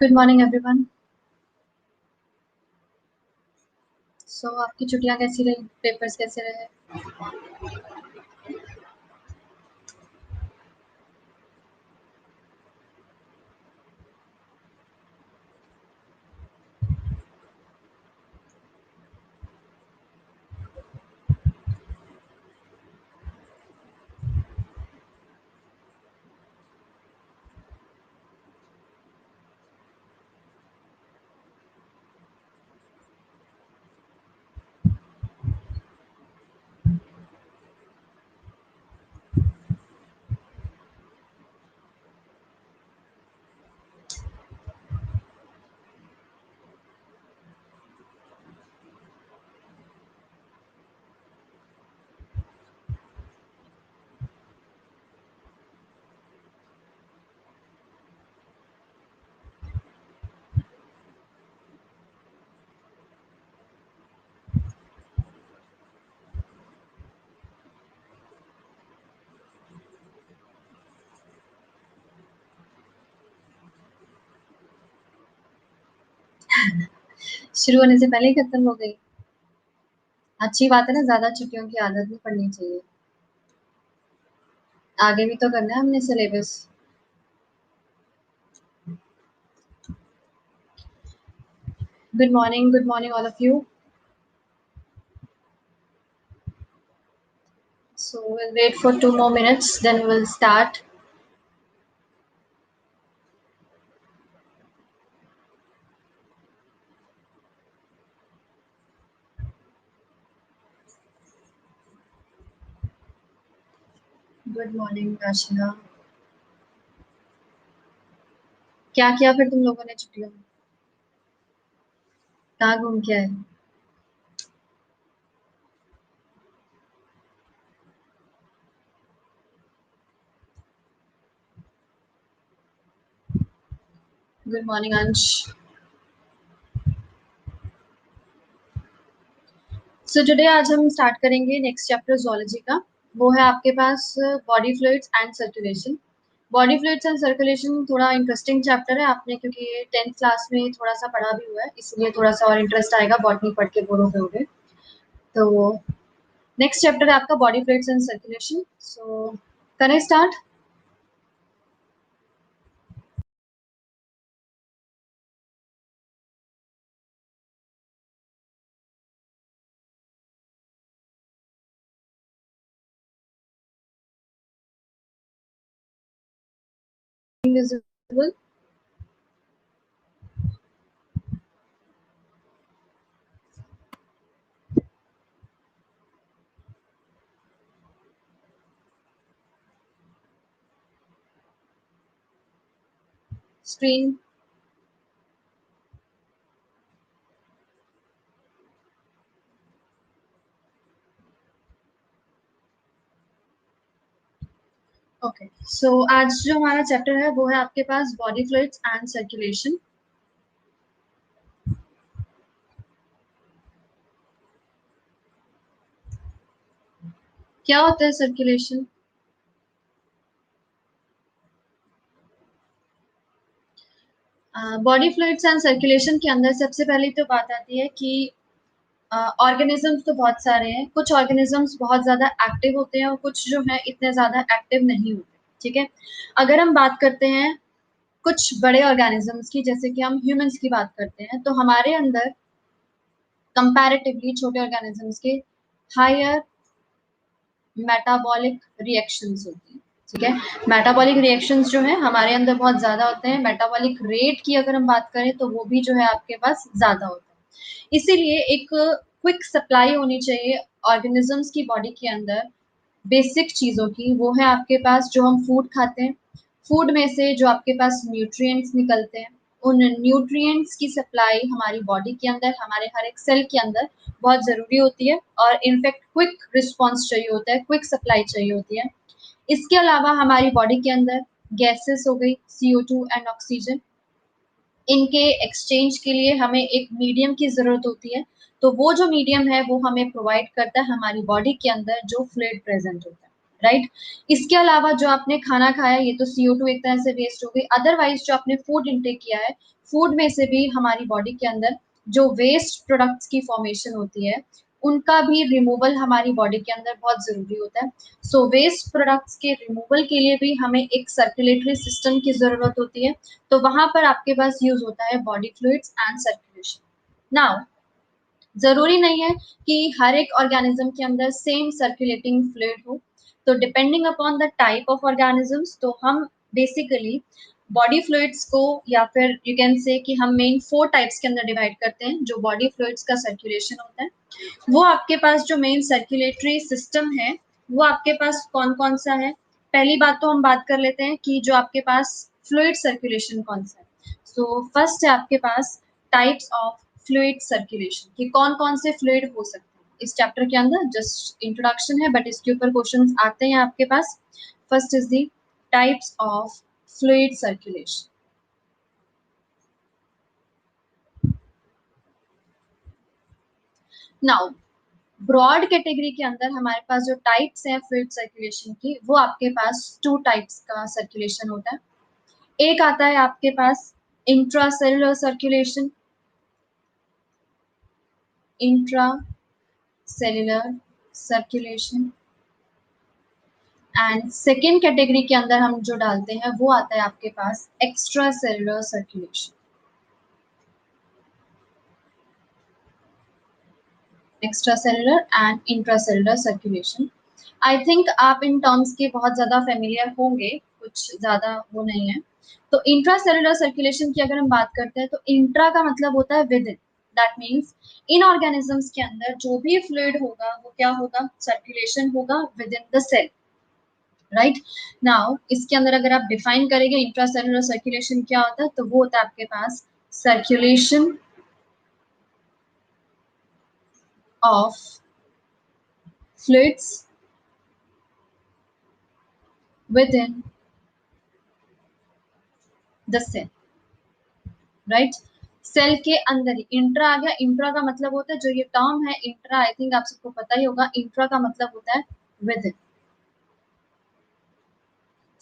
Good morning everyone. सो आपकी छुट्टियां कैसी रही, पेपर्स कैसे रहे? शुरू होने से पहले ही खत्म हो गई। अच्छी बात है ना, ज्यादा छुट्टियों की आदत नहीं पड़नी चाहिए। आगे भी तो करना है हमने syllabus. Good morning all of you. So we'll wait for 2 more minutes, then we'll start. Good morning Ashina. क्या किया फिर तुम लोगों ने छुट्टियों में? कहाँ घूम के आए? गुड मॉर्निंग अंश। सो टुडे आज हम स्टार्ट करेंगे नेक्स्ट चैप्टर जूलॉजी का। वो है आपके पास body fluids and circulation. Body fluids and circulation थोड़ा इंटरेस्टिंग चैप्टर है आपने, क्योंकि ये 10th क्लास में थोड़ा सा पढ़ा भी हुआ है, इसलिए थोड़ा सा और इंटरेस्ट आएगा, बॉटनी पढ़ के बोर हो गए होगे। तो नेक्स्ट चैप्टर है आपका body fluids and circulation. So can I start? Invisible. Screen. Okay, so आज जो हमारा चैप्टर है वो है आपके पास बॉडी फ्लूइड्स एंड सर्कुलेशन। क्या होता है circulation? Body fluids and circulation के अंदर सबसे पहले तो बात आती है कि ऑर्गेनिजम्स तो बहुत सारे हैं। कुछ ऑर्गेनिजम्स बहुत ज़्यादा एक्टिव होते हैं और कुछ जो है इतने ज़्यादा एक्टिव नहीं होते। ठीक है, अगर हम बात करते हैं कुछ बड़े ऑर्गेनिजम्स की, जैसे कि हम ह्यूमंस की बात करते हैं, तो हमारे अंदर कंपैरेटिवली छोटे ऑर्गेनिजम्स के हायर मेटाबॉलिक रिएक्शंस होती हैं। ठीक है, मेटाबॉलिक रिएक्शंस जो है हमारे अंदर बहुत ज़्यादा होते हैं। मेटाबॉलिक रेट की अगर हम बात करें तो वो भी जो है आपके पास ज़्यादा होता है। इसीलिए एक क्विक सप्लाई होनी चाहिए ऑर्गेनिजम्स की बॉडी के अंदर बेसिक चीज़ों की। वो है आपके पास जो हम फूड खाते हैं, फूड में से जो आपके पास न्यूट्रिएंट्स निकलते हैं, उन न्यूट्रिएंट्स की सप्लाई हमारी बॉडी के अंदर, हमारे हर एक सेल के अंदर बहुत ज़रूरी होती है। और इनफैक्ट क्विक रिस्पॉन्स चाहिए होता है, क्विक सप्लाई चाहिए होती है। इसके अलावा हमारी बॉडी के अंदर गैसेस हो गई, CO2 एंड ऑक्सीजन, इनके एक्सचेंज के लिए हमें एक मीडियम की ज़रूरत होती है। तो वो जो मीडियम है वो हमें प्रोवाइड करता है हमारी बॉडी के अंदर जो फ्लूइड प्रेजेंट होता है, राइट। इसके अलावा जो आपने खाना खाया ये तो CO2 एक तरह से वेस्ट हो गई। अदरवाइज जो आपने फूड इंटेक किया है, फूड में से भी हमारी बॉडी के अंदर जो वेस्ट प्रोडक्ट्स की फॉर्मेशन होती है उनका भी रिमूवल हमारी बॉडी के अंदर बहुत जरूरी होता है। सो वेस्ट प्रोडक्ट्स के रिमूवल के लिए भी हमें एक सर्कुलेटरी सिस्टम की जरूरत होती है, तो वहां पर आपके पास यूज होता है body fluids and circulation. Now जरूरी नहीं है कि हर एक ऑर्गेनिज्म के अंदर सेम सर्कुलेटिंग फ्लूइड हो, तो depending upon the type of organisms, तो हम बेसिकली बॉडी फ्लूइड्स को, या फिर यू कैन से कि हम मेन 4 टाइप्स के अंदर डिवाइड करते हैं जो बॉडी फ्लूइड्स का सर्कुलेशन होता है। वो आपके पास जो मेन सर्कुलेटरी सिस्टम है वो आपके पास कौन कौन सा है। पहली बात तो हम बात कर लेते हैं कि जो आपके पास फ्लूइड सर्कुलेशन कौन सा है। सो फर्स्ट है आपके पास टाइप्स ऑफ फ्लूइड सर्कुलेशन, कि कौन कौन से फ्लूइड हो सकते हैं। इस चैप्टर के अंदर जस्ट इंट्रोडक्शन है बट इसके ऊपर क्वेश्चंस आते हैं आपके पास। First is the types of fluid circulation. Now broad category के अंदर हमारे पास जो टाइप्स हैं फ्लूइड सर्कुलेशन की, वो आपके पास 2 टाइप्स का सर्कुलेशन होता है। एक आता है आपके पास intracellular circulation, intracellular circulation, and second category के अंदर हम जो डालते हैं वो आता है आपके पास extracellular circulation. Extracellular and intracellular circulation. I think आप इन टर्म्स के बहुत ज्यादा फेमिलियर होंगे, कुछ ज्यादा वो नहीं है। तो इंट्रासेलुलर सर्कुलेशन की अगर हम बात करते हैं तो इंट्रा का मतलब होता है with in, that means in organisms के अंदर जो भी फ्लूइड होगा वो क्या होगा, सर्कुलेशन होगा within the cell, right. Now इसके अंदर अगर आप डिफाइन करेंगे इंट्रासेलुलर सर्कुलेशन क्या होता है, तो वो होता है आपके पास circulation of fluids within the cell, right. Cell के अंदर ही इंट्रा आ गया। इंट्रा का मतलब होता है, जो ये टर्म है इंट्रा, आई थिंक आप सबको पता ही होगा, इंट्रा का मतलब होता है विद इन।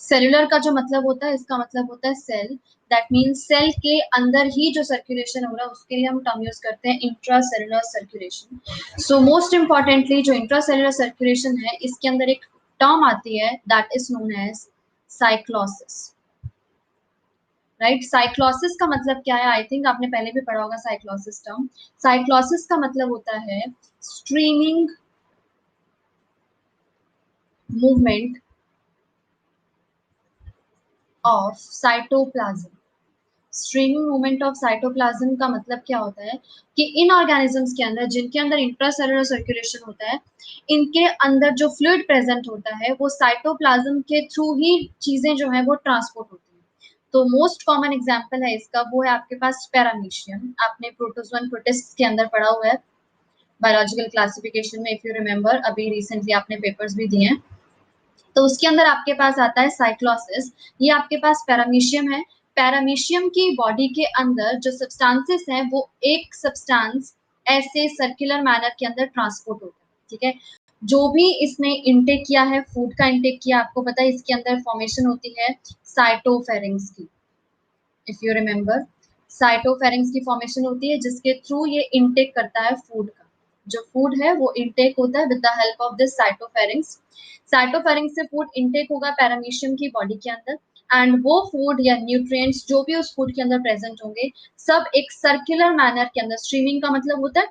सेलुलर का जो मतलब होता है, इसका मतलब होता है सेल, दैट मीन्स सेल के अंदर ही जो सर्कुलेशन हो रहा है उसके लिए हम टर्म यूज करते हैं intracellular circulation. So most importantly जो इंट्रा सेलुलर सर्कुलेशन है इसके अंदर एक टर्म आती है that is known as cyclosis, right. Cyclosis का मतलब क्या है, आई थिंक आपने पहले भी पढ़ा होगा साइक्लोसिस टर्म। साइक्लोसिस का मतलब होता है streaming movement of cytoplasm. Streaming movement of cytoplasm का मतलब क्या होता है कि इन ऑर्गेनिजम्स के अंदर जिनके अंदर इंट्रासेलुलर सर्कुलेशन होता है, इनके अंदर जो फ्लूइड प्रेजेंट होता है वो साइटोप्लाज्म के थ्रू ही चीजें जो है वो ट्रांसपोर्ट होती है। तो मोस्ट कॉमन एग्जांपल है इसका, वो है आपके पास पैरामीशियम। आपने प्रोटोजोन प्रोटिस्ट के अंदर पढ़ा हुआ है बायोलॉजिकल क्लासिफिकेशन में, इफ यू रिमेम्बर, अभी रिसेंटली आपने पेपर्स भी दिए हैं। तो उसके अंदर आपके पास आता है साइक्लोसिस। ये आपके पास पैरामीशियम है। पैरामीशियम की बॉडी के अंदर जो सब्सटेंसेस हैं वो एक सब्सटेंस ऐसे सर्कुलर मैनर के अंदर ट्रांसपोर्ट होता है, ठीक है। जो भी इसने इंटेक किया है, फूड का इंटेक किया, आपको पता है इसके अंदर फॉर्मेशन होती है साइटोफेरिंग्स की, इफ यू रिमेम्बर। साइटोफेरिंग्स की फॉर्मेशन होती है जिसके थ्रू ये इंटेक करता है फूड का। जो फूड है वो इंटेक होता है with the help of this cytopharynx. Cytopharynx से फूड इंटेक होगा पैरामीशियम की बॉडी के अंदर, एंड वो फूड या न्यूट्रिएंट्स जो भी उस फूड के अंदर प्रेजेंट होंगे सब एक सर्कुलर मैनर के अंदर, स्ट्रीमिंग का मतलब होता है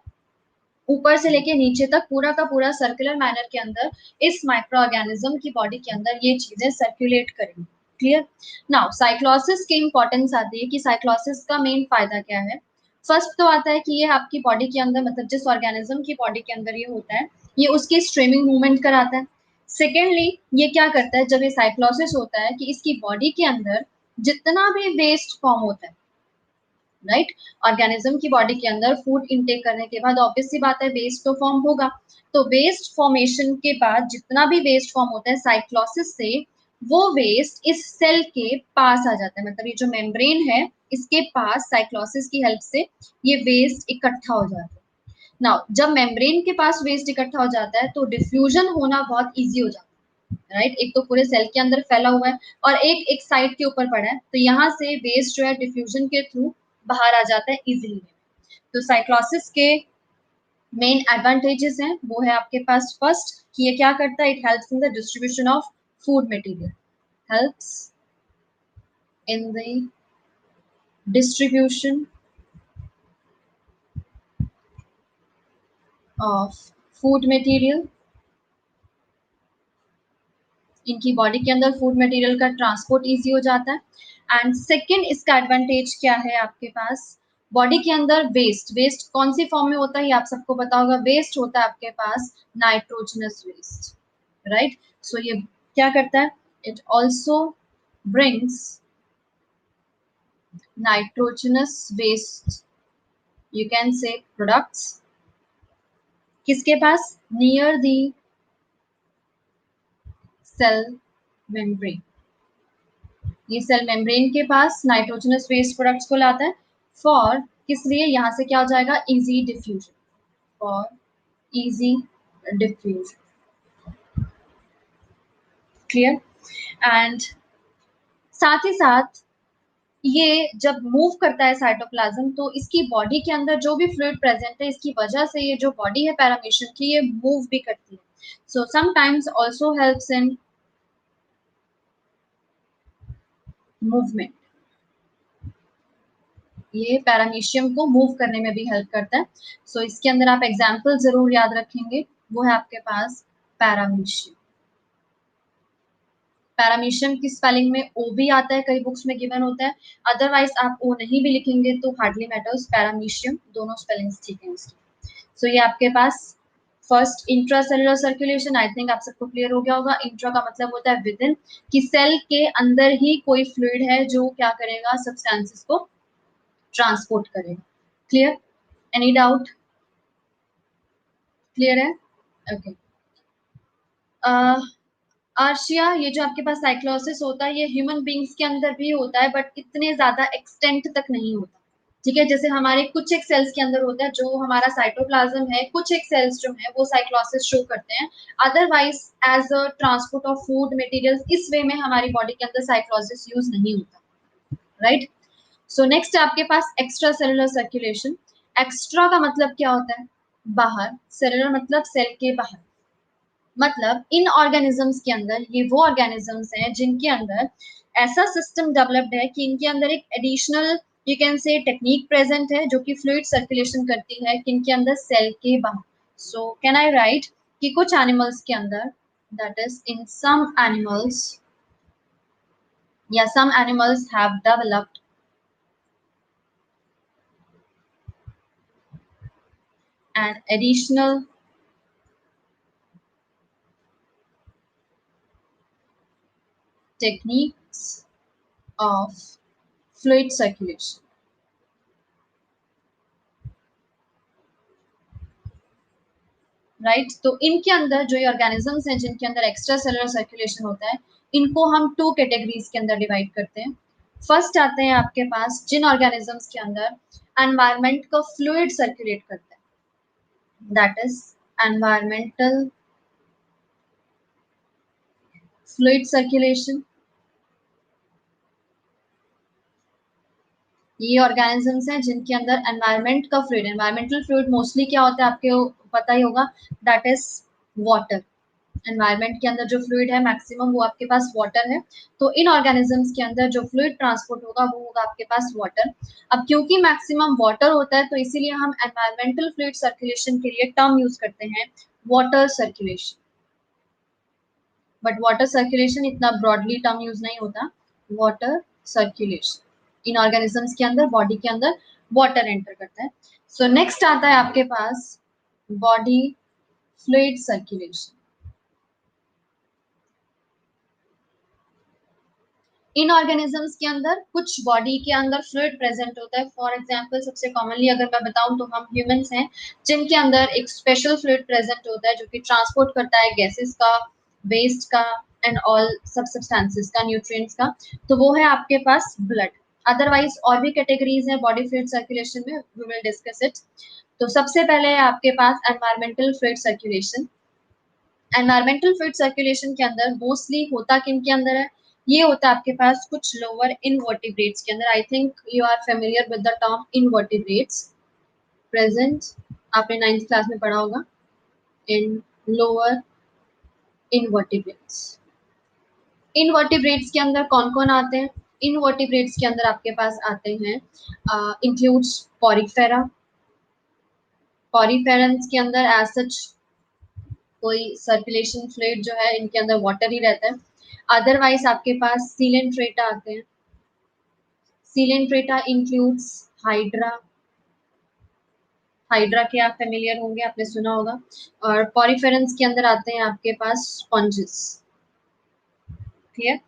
ऊपर से लेके नीचे तक पूरा का पूरा सर्कुलर मैनर के अंदर इस माइक्रो ऑर्गेनिज्म की बॉडी के अंदर ये चीजें सर्कुलेट करेंगी। क्लियर। नाउ साइक्लोसिस की इंपॉर्टेंस आती है कि साइक्लोसिस का मेन फायदा क्या है। फर्स्ट तो आता है कि ये आपकी बॉडी के अंदर, मतलब जिस ऑर्गेनिज्म की बॉडी के अंदर ये होता है, ये उसकी स्ट्रीमिंग मूवमेंट कराता है। सेकेंडली ये क्या करता है, जब ये साइक्लोसिस होता है कि इसकी बॉडी के अंदर जितना भी वेस्ट फॉर्म होता है, राइट, ऑर्गेनिज्म की बॉडी के अंदर फूड इंटेक करने के बाद ऑब्वियस सी बात है वेस्ट तो फॉर्म होगा। तो वेस्ट फॉर्मेशन के बाद जितना भी वेस्ट फॉर्म होता है साइक्लोसिस से, वो वेस्ट इस सेल के पास आ जाता है, मतलब ये जो मेम्ब्रेन है इसके पास साइक्लोसिस की हेल्प से ये वेस्ट इकट्ठा हो जाता है। नाउ जब मेम्ब्रेन के पास वेस्ट इकट्ठा हो जाता है तो डिफ्यूजन होना बहुत ईजी हो जाता है, राइट, एक तो पूरे सेल के अंदर फैला हुआ है और एक साइड के ऊपर पड़ा है, तो यहाँ से वेस्ट जो है डिफ्यूजन के थ्रू बाहर आ जाता है इजीली। तो साइक्लोसिस के मेन एडवांटेजेस हैं, वो है आपके पास फर्स्ट कि ये क्या करता है, it helps in the distribution of food material, helps in the distribution of food material, इनकी बॉडी के अंदर फूड मटेरियल का ट्रांसपोर्ट इजी हो जाता है। एंड सेकंड इसका एडवांटेज क्या है आपके पास, बॉडी के अंदर वेस्ट कौन सी फॉर्म में होता है ये आप सबको पता होगा, वेस्ट होता है आपके पास नाइट्रोजनस वेस्ट, राइट। सो ये क्या करता है, it also brings nitrogenous waste, you can say products, किसके पास, नियर दी सेल मेम्ब्रेन, ये सेल मेम्ब्रेन के पास नाइट्रोजनस वेस्ट प्रोडक्ट्स को लाता है, फॉर किस लिए, यहाँ से क्या हो जाएगा, easy diffusion, for easy diffusion, clear. And साथ ही साथ ये जब मूव करता है साइटोप्लाज्म, तो इसकी बॉडी के अंदर जो भी फ्लूइड प्रेजेंट है, इसकी वजह से ये जो बॉडी है पैरामीशियम की, ये मूव भी करती है। So sometimes also helps in movement, ये पैरामीशियम को मूव करने में भी हेल्प करता है। सो इसके अंदर आप एग्जाम्पल जरूर याद रखेंगे, वो है आपके पास पैरामीशियम। पैरामीशियम की स्पेलिंग में ओ भी आता है, कई बुक्स में गिवन होता है, अदरवाइज आप ओ नहीं भी लिखेंगे तो हार्डली मैटर्स, पैरामीशियम दोनों स्पेलिंग्स ठीक है इसकी। सो ये आपके पास first intracellular circulation, I think आप सबको क्लियर हो गया होगा। इंट्रा का मतलब होता है विद इन, कि सेल के अंदर ही कोई फ्लूइड है जो क्या करेगा, सब्सटेंसेस को ट्रांसपोर्ट करेगा, क्लियर, एनी डाउट, क्लियर है, ओके। आर्शिया, ये जो आपके पास साइक्लोसिस होता है, ये ह्यूमन बींग्स के अंदर भी होता है, बट इतने ज्यादा एक्सटेंट तक नहीं होता, ठीक है। जैसे हमारे कुछ एक सेल्स के अंदर होता है, जो हमारा साइटोप्लाज्म है, कुछ एक सेल्स जो है वो साइक्लोसिस शो करते हैं, otherwise as a transport of food materials, इस वे में हमारी बॉडी के अंदर साइक्लोसिस यूज नहीं होता, राइट। सो नेक्स्ट आपके पास एक्स्ट्रा सेलुलर सर्कुलेशन। एक्स्ट्रा का मतलब क्या होता है, बाहर, सेलुलर मतलब सेल के बाहर, मतलब इन ऑर्गेनिजम्स के अंदर, ये वो ऑर्गेनिजम्स हैं जिनके अंदर ऐसा सिस्टम डेवलप्ड है कि इनके अंदर एक एडिशनल, यू कैन से टेक्निक प्रेजेंट है, जो कि फ्लूइड सर्कुलेशन करती है किनके अंदर, सेल के बाहर। सो कैन आई राइट कि कुछ एनिमल्स के अंदर, that is in some animals, या some animals have developed an additional techniques of fluid circulation, राइट। तो इनके अंदर जो ये ऑर्गेनिजम्स हैं जिनके अंदर एक्स्ट्रा सेलुलर सर्कुलेशन होता है, इनको हम टू कैटेगरीज के अंदर डिवाइड करते हैं। फर्स्ट आते हैं आपके पास जिन ऑर्गेनिजम्स के अंदर एनवायरमेंट का फ्लूइड सर्कुलेट करता है, that is environmental fluid circulation. ये ऑर्गेनिजम्स हैं जिनके अंदर एनवायरमेंट का फ्लूइड, एनवायरमेंटल फ्लूइड मोस्टली क्या होता है आपके पता ही होगा, दैट इज वाटर। एनवायरमेंट के अंदर जो फ्लूइड है मैक्सिमम वो आपके पास वाटर है, तो इन ऑर्गेनिजम्स के अंदर जो फ्लूइड ट्रांसपोर्ट होगा वो होगा आपके पास वाटर। अब क्योंकि मैक्सिमम वाटर होता है, तो इसीलिए हम एनवायरमेंटल फ्लूइड सर्कुलेशन के लिए टर्म यूज करते हैं water circulation, but water circulation इतना ब्रॉडली टर्म यूज नहीं होता, वाटर सर्कुलेशन, इन ऑर्गेनिजम्स के अंदर बॉडी के अंदर वाटर एंटर करता है। सो नेक्स्ट आता है आपके पास बॉडी फ्लूइड सर्कुलेशन। इन ऑर्गेनिजम्स के अंदर कुछ बॉडी के अंदर फ्लूइड प्रेजेंट होता है, फॉर एग्जांपल सबसे कॉमनली अगर मैं बताऊं तो हम ह्यूमंस हैं, जिनके अंदर एक स्पेशल फ्लूइड प्रेजेंट होता है जो कि ट्रांसपोर्ट करता है गैसेस का, वेस्ट का एंड ऑल सब सब्सटेंसेस का, न्यूट्रिएंट्स का, तो वो है आपके पास ब्लड। अदरवाइज और भी कैटेगरीज है बॉडी फ्लूइड सर्कुलेशन में, वी विल डिस्कस इट। तो सबसे पहले है आपके पास environmental fluid circulation. Environmental fluid circulation के अंदर मोस्टली होता किन के अंदर है, ये होता है आपके पास कुछ लोअर इनवर्टिब्रेट्स के अंदर. I think you are familiar with the term invertebrates. Present आपने 9th क्लास में पढ़ा होगा. इन लोअर इनवर्टिब्रेट्स. इनवर्टिब्रेट्स के अंदर कौन कौन आते हैं? इनवर्टिब्रेट्स के अंदर आपके पास आते हैं इंक्लूड्स पॉरीफेरा. पॉरीफेरंस के अंदर एज सच कोई सर्कुलेशन फ्लूइड जो है इनके अंदर वाटर ही रहता है. अदरवाइज आपके पास सीलेंट्रेटा आते हैं. Coelenterata includes hydra. हाइड्रा के आप फेमिलियर होंगे, आपने सुना होगा. और पॉरीफेरंस के अंदर आते हैं आपके पास स्पॉन्जेस. ठीक है.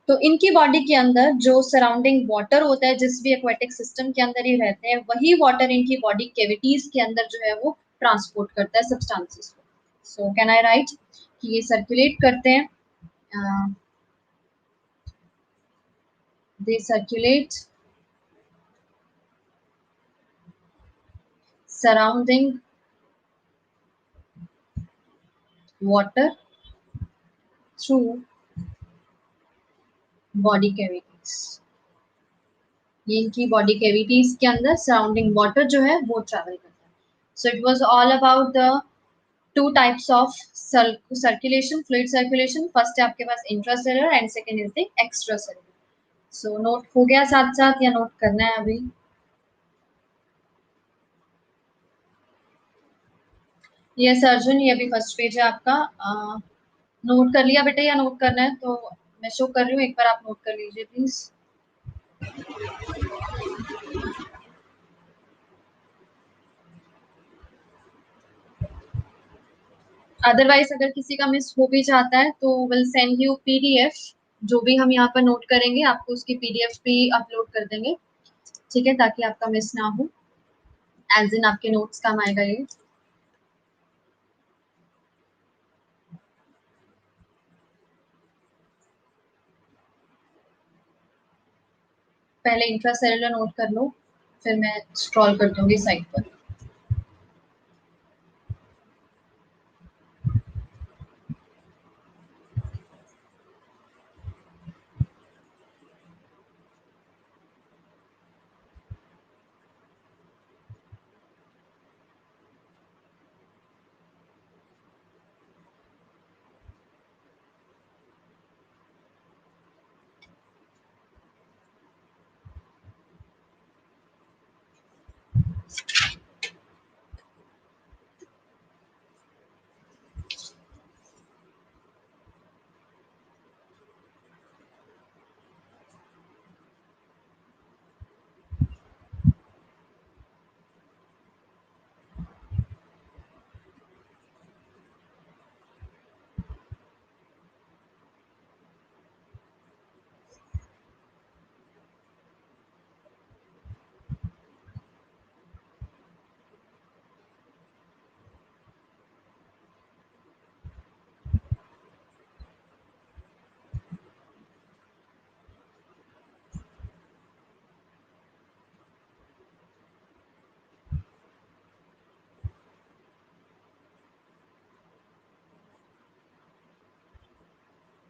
तो इनकी बॉडी के अंदर जो सराउंडिंग वाटर होता है, जिस भी एक्वेटिक सिस्टम के अंदर ये रहते हैं, वही वाटर इनकी बॉडी कैविटीज के अंदर जो है वो ट्रांसपोर्ट करता है सब्सटेंसेस को. सो कैन आई राइट कि ये सर्कुलेट करते हैं. They circulate surrounding water through body cavities. ये इनकी बॉडी कैविटीज के अंदर सराउंडिंग वाटर जो है वो ट्रैवल करता है. So it was all about the two types of circulation, fluid circulation. First है आपके पास intracellular and second is the extracellular. So note हो गया साथ साथ या नोट करना है अभी? यस अर्जुन, ये अभी फर्स्ट पेज है आपका. नोट कर लिया बेटा या नोट करना है? तो मैं शो कर रही हूँ, एक बार आप नोट कर लीजिए प्लीज. अदरवाइज अगर किसी का मिस हो भी जाता है तो विल सेंड यू पीडीएफ. जो भी हम यहाँ पर नोट करेंगे आपको उसकी पीडीएफ भी अपलोड कर देंगे. ठीक है, ताकि आपका मिस ना हो. एज इन आपके नोट्स काम आएगा ये. पहले इंट्रासेलुलर नोट कर लो, फिर मैं स्क्रॉल कर दूंगी साइड पर.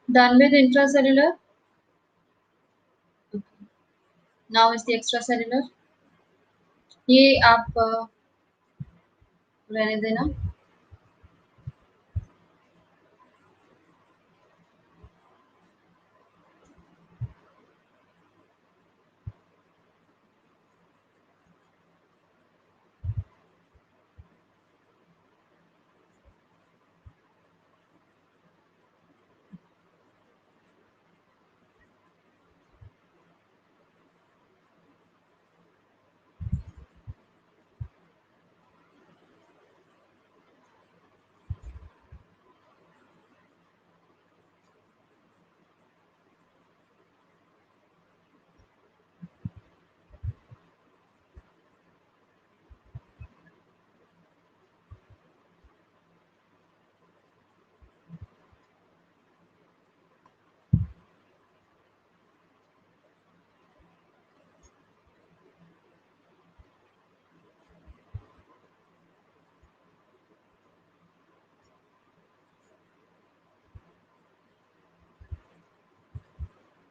Done with intracellular. Now is the extracellular. ये आप रहने देना.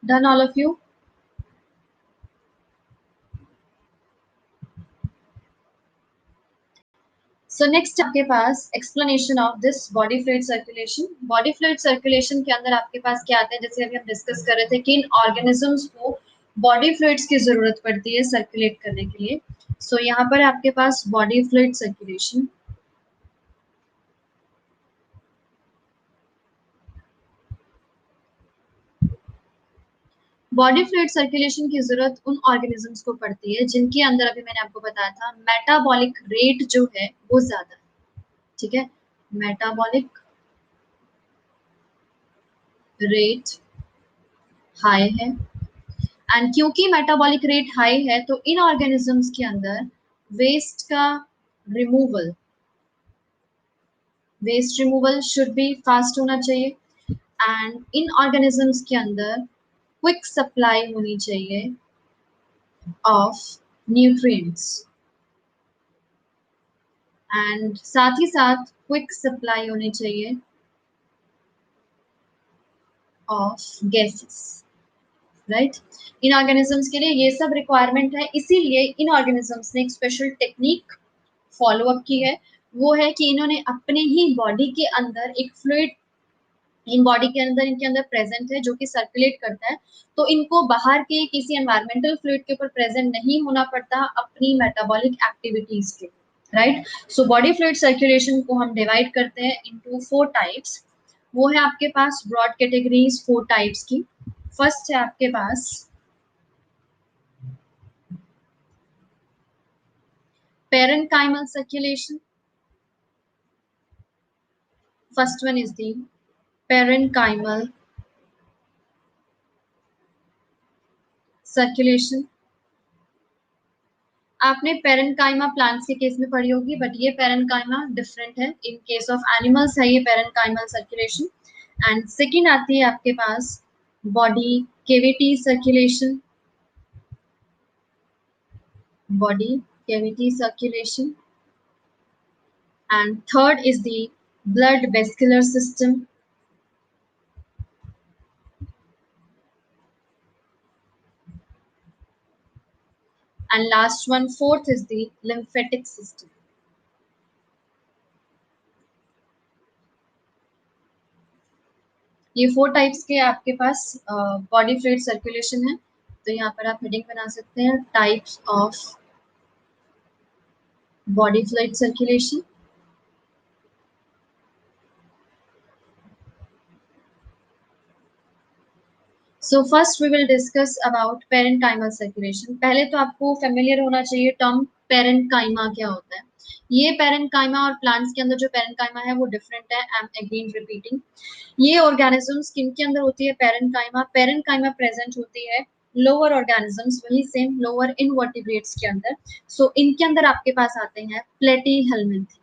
Done all of you? So next आपके पास explanation of this body fluid circulation. Body fluid circulation के अंदर आपके पास क्या आता है, जैसे अभी हम डिस्कस कर रहे थे कि इन ऑर्गेनिजम्स को बॉडी फ्लूइड्स की जरूरत पड़ती है सर्कुलेट करने के लिए। सो यहाँ पर आपके पास body fluid circulation, body fluid circulation की जरूरत उन ऑर्गेनिजम्स को पड़ती है जिनके अंदर अभी मैंने आपको बताया था मेटाबॉलिक रेट जो है वो ज्यादा है। ठीक है, मेटाबॉलिक रेट हाई है, एंड क्योंकि मेटाबॉलिक रेट हाई है तो इन ऑर्गेनिजम्स के अंदर वेस्ट का removal waste removal should be fast होना चाहिए, एंड इन ऑर्गेनिजम्स के अंदर क्विक सप्लाई होनी चाहिए ऑफ न्यूट्रिएंट्स, एंड साथ ही साथ क्विक सप्लाई होनी चाहिए ऑफ गैसेस, राइट। इन ऑर्गेनिजम्स के लिए ये सब रिक्वायरमेंट है, इसीलिए इन ऑर्गेनिजम्स ने एक स्पेशल टेक्निक फॉलो अप की है। वो है कि इन्होंने अपने ही बॉडी के अंदर एक फ्लूइड इन बॉडी के अंदर इनके अंदर प्रेजेंट है जो कि सर्कुलेट करता है, तो इनको बाहर के किसी एनवायरमेंटल फ्लूइड के ऊपर प्रेजेंट नहीं होना पड़ता अपनी मेटाबॉलिक एक्टिविटीज के, right. So body fluid circulation को हम डिवाइड करते हैं इनटू 4 टाइप्स। वो है आपके पास ब्रॉड कैटेगरीज 4 टाइप्स की। फर्स्ट है आपके पास parenchymal circulation. First one is the parenchymal circulation. आपने पेरेनकाइमा प्लांट्स के केस में पढ़ी होगी, बट ये पेरेनकाइमा डिफरेंट है। इन केस ऑफ एनिमल्स है ये पेरेनकाइमल सर्कुलेशन। एंड सेकंड आती है आपके पास body cavity circulation, body cavity circulation. And third is the blood vascular system, and last one fourth is the lymphatic system. ये 4 types के आपके पास बॉडी फ्लूइड सर्कुलेशन है। तो यहाँ पर आप हेडिंग बना सकते हैं types of body fluid circulation. So first we will discuss about parenchymal circulation. पहले तो आपको फेमिलियर होना चाहिए टर्म पेरेनकाइमा क्या होता है। ये पेरेनकाइमा और प्लांट्स के अंदर जो पेरेनकाइमा है वो डिफरेंट है। आई एम अगेन रिपीटिंग, ये ऑर्गेनिजम्स किनके अंदर होती है पेरेनकाइमा, पेरेनकाइमा प्रेजेंट होती है लोअर ऑर्गेनिजम्स, वही सेम लोअर इनवर्टिब्रेट्स के अंदर। सो इनके अंदर आपके पास आते हैं प्लेटीहेल्मिन्थेस,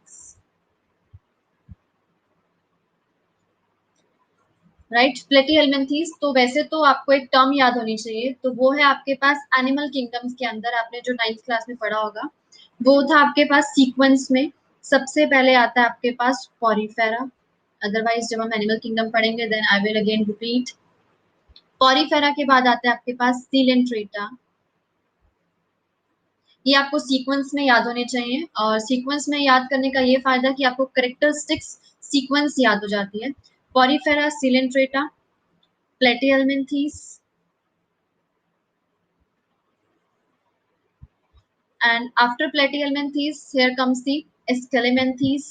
राइट। प्लेटीहेल्मिन्थेस, तो वैसे तो आपको एक टर्म याद होनी चाहिए, तो वो है आपके पास एनिमल किंगडम्स के अंदर आपने जो 9th क्लास में पढ़ा होगा, वो था आपके पास सीक्वेंस में सबसे पहले आता है आपके पास पॉरीफेरा। अदरवाइज जब हम एनिमल किंगडम पढ़ेंगे then I will again repeat. Porifera के बाद आता है आपके पास सीलेंट्रेटा। ये आपको सीक्वेंस में याद होने चाहिए, और सीक्वेंस में याद करने का ये फायदा कि आपको कैरेक्टरिस्टिक्स सीक्वेंस याद हो जाती है। Porifera, Coelenterata, Platyhelminthes, and after platyhelminthes here comes the Scalamenthes.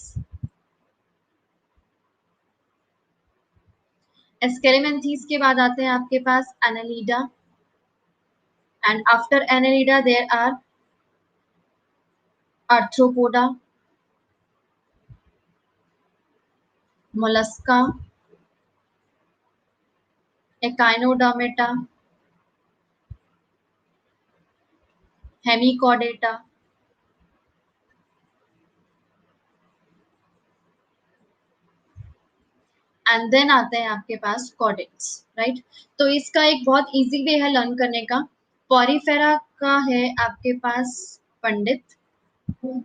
Scalamenthes के बाद आते हैं आपके पास Annelida, and after Annelida there are Arthropoda, Mollusca, Echinodermata, Hemichordata, and then आते हैं आपके पास कॉर्डेट्स, राइट। तो इसका एक बहुत इजी वे है लर्न करने का। पॉरीफेरा का है आपके पास पंडित,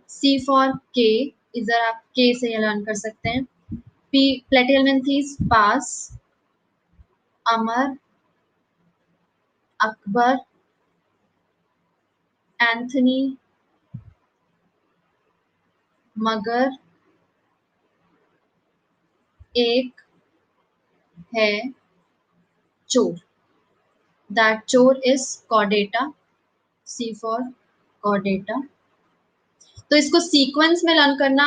सी फॉर के, इधर आप के से ये लर्न कर सकते हैं। पी प्लेटीहेल्मिन्थेस पास, अमर, अकबर, एंथनी, मगर एक है चोर. That चोर is chordata. C for chordata. तो इसको सीक्वेंस में लर्न करना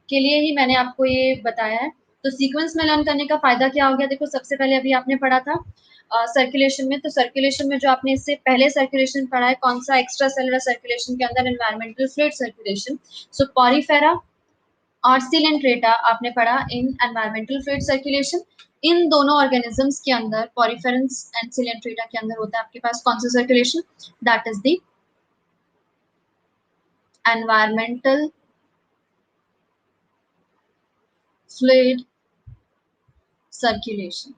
के लिए ही मैंने आपको ये बताया है. तो सीक्वेंस में लर्न करने का फायदा क्या हो गया? देखो, सबसे पहले अभी आपने पढ़ा था सर्कुलेशन में. तो सर्कुलेशन में जो आपने इससे पहले सर्कुलेशन पढ़ा है, कौन सा? एक्स्ट्रा सेलुलर सर्कुलेशन के अंदर एनवायरमेंटल फ्लूइड सर्कुलेशन. सो पॉरीफेरा और सिलेंट्रेटा आपने पढ़ा इन एनवायरमेंटल फ्लूइड सर्कुलेशन. इन दोनों ऑर्गेनिजम्स के अंदर, पॉरीफेरंस एंड सिलेंट्रेटा के अंदर होता है आपके पास कौन सा circulation? That is the environmental fluid circulation.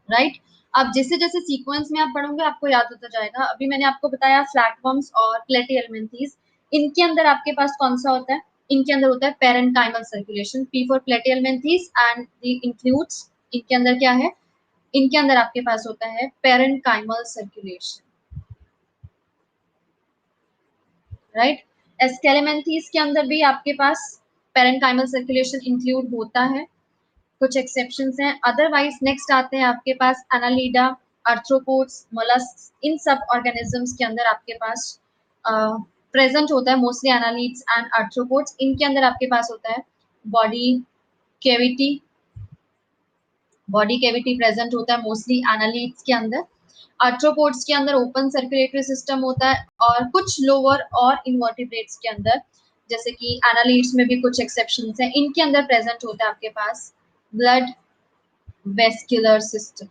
Right. अब जैसे जैसे सीक्वेंस में आप पढ़ोगे आपको याद होता जाएगा. अभी मैंने आपको बताया फ्लैटवर्म्स और प्लेटिहेल्मिन्थीज. इनके अंदर आपके पास कौन सा होता है? इनके अंदर होता है parenchymal circulation. P for platyhelminthes and includes. इनके अंदर क्या है? इनके अंदर आपके पास होता है पेरेन्काइमल सर्कुलेशन. राइट. एस्केलेमेंथीज के अंदर भी आपके पास पेरेन्काइमल सर्कुलेशन इंक्लूड होता है. कुछ एक्सेप्शंस हैं. अदरवाइज नेक्स्ट आते हैं आपके पास एनालिडा, आर्थ्रोपोड्स, मोलस्क. इन सब ऑर्गेनिजम्स के अंदर आपके पास प्रेजेंट होता है मोस्टली एनालिड्स एंड आर्थ्रोपोड्स. इनके अंदर आपके पास होता है body cavity. Body cavity present होता है मोस्टली एनालिड्स के अंदर. आर्थ्रोपोड्स के अंदर ओपन सर्कुलेटरी सिस्टम होता है. और कुछ लोअर और इनवर्टिब्रेट्स के अंदर, जैसे कि एनालिड्स में भी कुछ एक्सेप्शंस हैं, इनके अंदर प्रेजेंट होता है आपके पास ब्लड वेस्कुलर सिस्टम.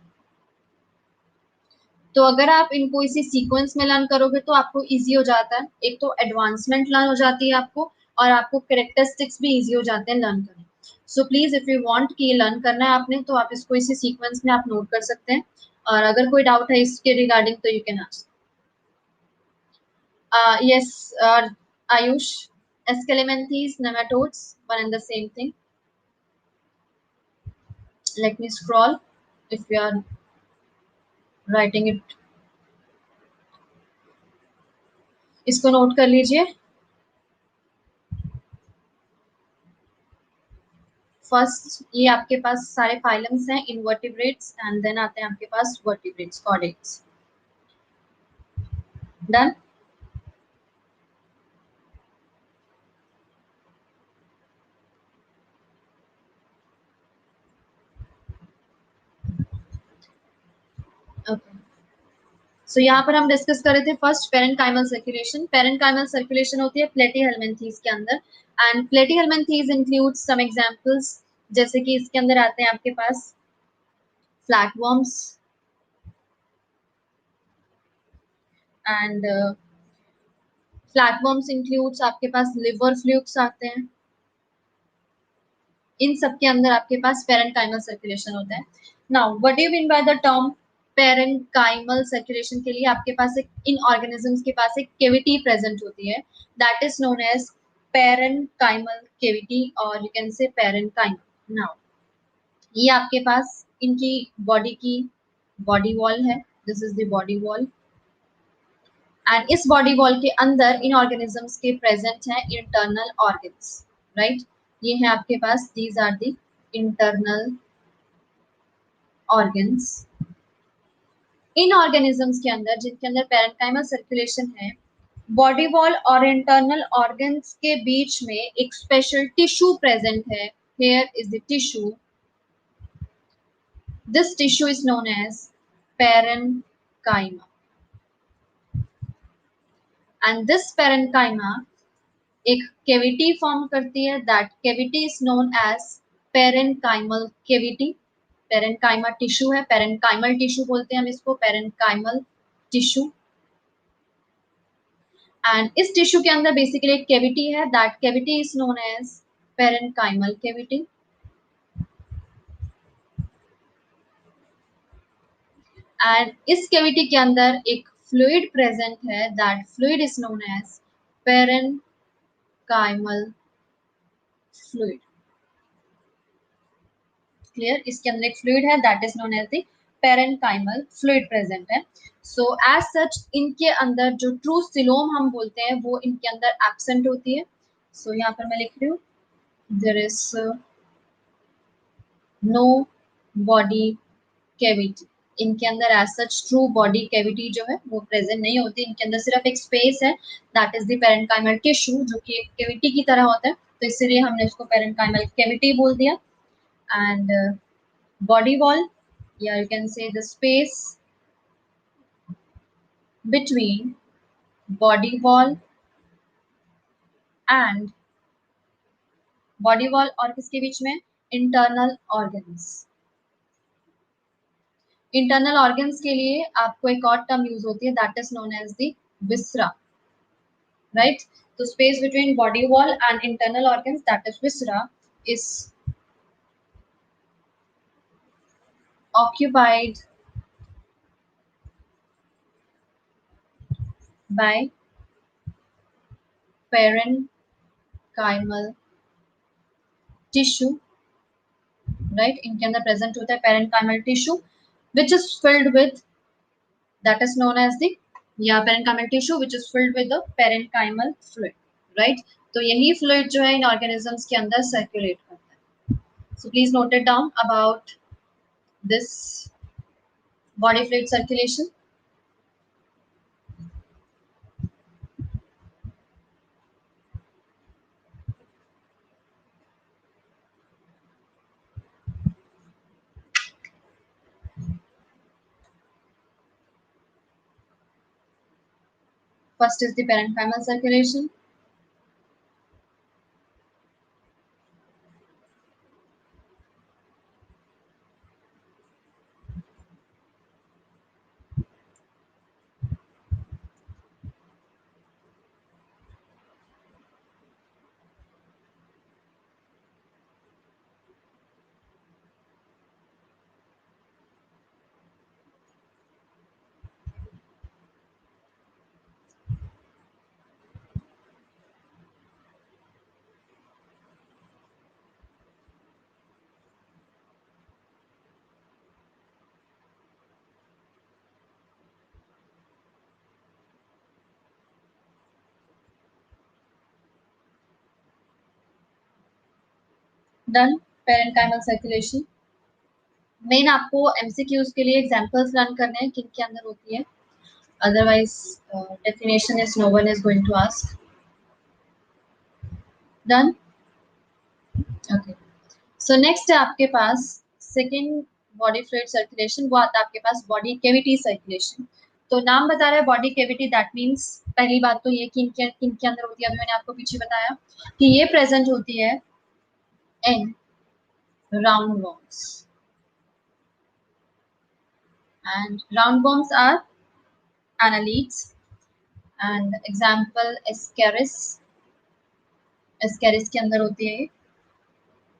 तो अगर आप इनको इसी सीक्वेंस में लर्न करोगे तो आपको इजी हो जाता है. एक तो एडवांसमेंट लर्न हो जाती है आपको, और आपको कैरेक्टरिस्टिक्स भी इजी हो जाते हैं लर्न करने. So please if you want कि लर्न करना है आपने, तो आप इसको इसी सीक्वेंस में आप नोट कर सकते हैं. और अगर कोई डाउट है इसके रिगार्डिंग तो you can ask. Yes Ayush, aschelminthes, nematodes, one and the same thing. Let me scroll if you are writing it. इसको नोट कर लीजिए. फर्स्ट ये आपके पास सारे फाइलम्स हैं, इनवर्टिब्रेट्स, एंड देन आते हैं आपके पास वर्टिब्रेट्स, कॉर्डेट्स. डन. ओके. सो यहाँ पर हम डिस्कस कर रहे थे first parenchymal circulation. Parenchymal circulation होती है प्लेटिहेल्मिन्थीज के अंदर. एंड प्लेटिहेल्मिन्थीज इंक्लूड्स सम एग्जांपल्स, जैसे कि इसके अंदर आते हैं आपके पास फ्लैटवर्म्स एंड फ्लैटवर्म्स इंक्लूड्स आपके पास लिवर फ्लूक्स आते हैं. इन सब के अंदर आपके पास पेरेन्काइमल सर्कुलेशन होता है. Now what do you mean by the term parenchymal circulation? के लिए आपके पास एक, इन ऑर्गेनिजम्स के पास एक कैविटी प्रेजेंट होती है, that is known as parenchymal cavity, और you can say parenchyma. Now ये आपके पास इनकी बॉडी की बॉडी वॉल है. This is the body wall. And इस बॉडी वॉल के अंदर इन ऑर्गेनिजम्स के प्रेजेंट हैं इंटरनल ऑर्गन्स. राइट. ये है आपके पास, these are the internal organs. इन ऑर्गेनिजम्स के अंदर जिनके अंदर पेरेन्काइमल सर्कुलेशन है, बॉडी वॉल और इंटरनल ऑर्गन्स के बीच में एक स्पेशल टिश्यू प्रेजेंट है. Here is the tissue. This tissue is known as parenchyma. And this parenchyma एक कैविटी फॉर्म करती है. That cavity is known as parenchymal cavity. Parenchyma tissue है, पेरेन्काइमल टिश्यू बोलते हैं हम इसको, पेरेन्काइमल टिश्यू. एंड इस टिश्यू के अंदर बेसिकली एक कैविटी है. That cavity is known as parenchymal cavity. And इस कैविटी के अंदर एक फ्लूइड प्रेजेंट है. That fluid is known as parenchymal fluid. Clear. इसके अंदर एक फ्लूइड है, that is known as the parenchymal fluid present है. सो एज सच इनके अंदर जो ट्रू सिलोम हम बोलते हैं वो इनके अंदर एब्सेंट होती है. सो यहाँ पर मैं लिख रही हूँ, there is no body cavity. इनके अंदर as such true body cavity जो है वो प्रेजेंट नहीं होती. इनके अंदर सिर्फ एक स्पेस है, that is the parenchymal tissue, जो कि एक कैविटी की तरह होता है, तो इसलिए हमने इसको पेरेन्काइमल कैविटी बोल दिया. And body wall, yeah, you can say the space between body wall and body wall और किसके बीच में, internal organs. internal organs के लिए आपको एक और टर्म यूज होती है, that is known as the viscera, right? तो space between body wall and internal organs, that is viscera, is occupied by parenchymal tissue, right? इनके अंदर प्रेजेंट होता है parenchymal tissue which is filled with, that is known as the, yeah, parenchymal tissue which is filled with the parenchymal fluid, right? तो यही fluid जो है इन organisms के अंदर circulate करता है. So please note it down about this body fluid circulation. First is the parenchymal circulation. Done. Parenchymal circulation. Main आपको MCQs के लिए एग्जांपल्स रन करने हैं किन के अंदर होती है, otherwise definition is no one is going to ask. Done. Okay. So next है आपके पास सेकेंड बॉडी फ्लूइड सर्कुलेशन, वो आता है आपके पास बॉडी कैविटी सर्कुलेशन. तो नाम बता रहा है बॉडी कैविटी, दैट मीन्स पहली बात तो ये कि इनके अंदर होती है, अभी मैंने आपको पीछे बताया कि ये प्रेजेंट होती है in round worms, and round worms are annelids, and example Ascaris. Ascaris के अंदर होती है.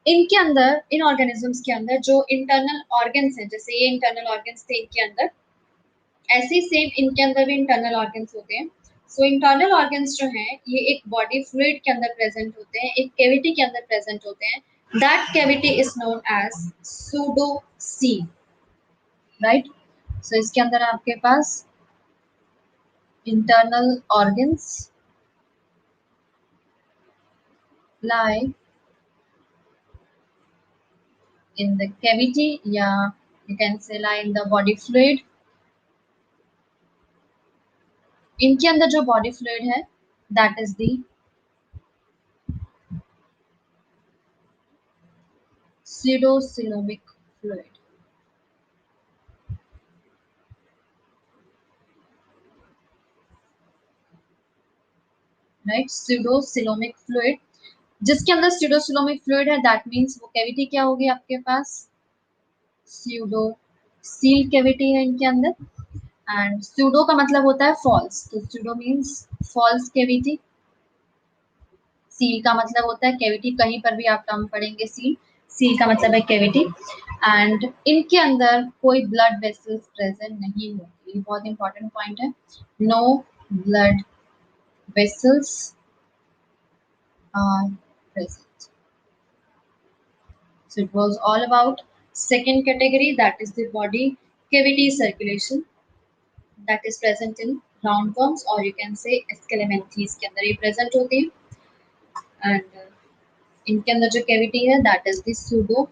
इनके अंदर, इन ऑर्गेनिजम्स के अंदर जो इंटरनल ऑर्गन्स हैं, जैसे ये इंटरनल ऑर्गन्स थे इनके अंदर, ऐसे ही सेम इनके अंदर भी इंटरनल ऑर्गन्स होते हैं. सो इंटरनल ऑर्गन्स जो हैं ये एक बॉडी फ्लूइड के अंदर प्रेजेंट होते हैं, एक कैविटी के अंदर प्रेजेंट होते हैं. That cavity is known as pseudocoel, right? So इसके अंदर आपके पास internal organs lie in the cavity, yeah, you can say lie in the body fluid. इनके अंदर जो बॉडी फ्लूइड है that is the pseudocoelomic fluid, right? pseudocoelomic fluid, जिसके अंदर pseudocoelomic fluid है, दैट मीन्स वो कैविटी क्या होगी आपके पास, pseudocoel कैविटी है इनके अंदर. एंड pseudo का मतलब होता है फॉल्स, तो pseudo means false cavity. Coel का मतलब होता है कैविटी, कहीं पर भी आप टर्म पढ़ेंगे सील, सील का मतलब है कैविटी. एंड इनके अंदर कोई ब्लड वेसल्स प्रेजेंट नहीं होती, ये बहुत इंपॉर्टेंट पॉइंट है. No blood vessels are present. So it was all about second category, that is the body cavity circulation that is present in roundworms or you can say Scaramanthees के अंदर ये present होती है and इनके अंदर जो cavity है that is the pseudo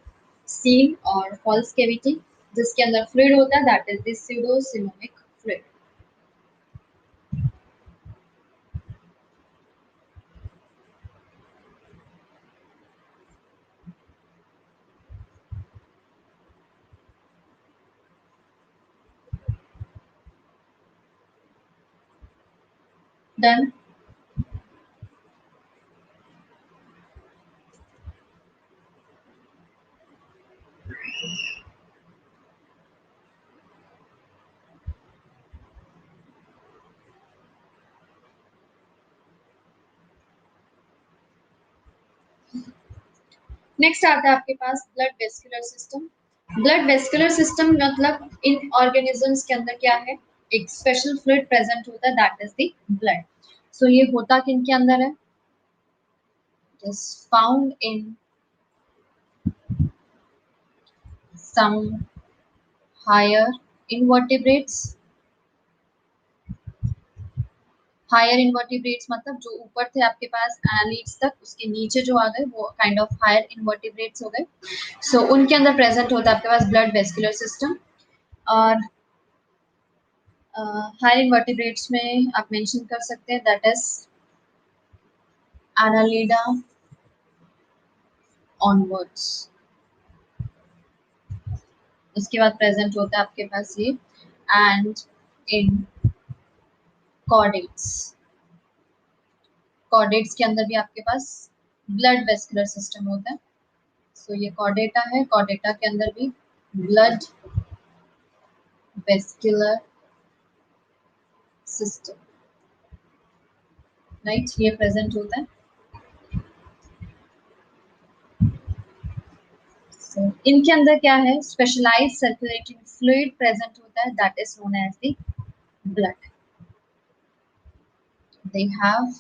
seal और फॉल्स कैविटी जिसके अंदर फ्लूइड होता है that is the pseudocoelomic fluid. Done. Next आता है आपके पास blood vascular system. Blood vascular system मतलब इन ऑर्गेनिजम्स के अंदर क्या है, एक स्पेशल फ्लूइड प्रेजेंट होता है that is the blood. So ये होता किन के अंदर है, it is found in some higher invertebrates. Higher invertebrates मतलब जो ऊपर थे आपके पास एनालिड्स तक, उसके नीचे जो आ गए वो काइंड ऑफ हायर इनवर्टिब्रेट्स हो गए. सो उनके अंदर प्रेजेंट होता है आपके पास ब्लड वेस्कुलर सिस्टम. और हायर इनवर्टिब्रेट्स में आप मेंशन कर सकते हैं दैट इज एनालिडा ऑनवर्ड्स. उसके बाद प्रेजेंट होता है आपके पास ये एंड इन कॉर्डेट्स. कॉर्डेट्स के अंदर भी आपके पास ब्लड वेस्कुलर सिस्टम होता है. सो ये कॉर्डेटा है, कॉर्डेटा के अंदर भी ब्लड वेस्कुलर सिस्टम राइट, ये प्रेजेंट होता है. So, इनके अंदर क्या है, स्पेशलाइज्ड सर्कुलेटिंग फ्लूइड प्रेजेंट होता है that is known as the blood. They have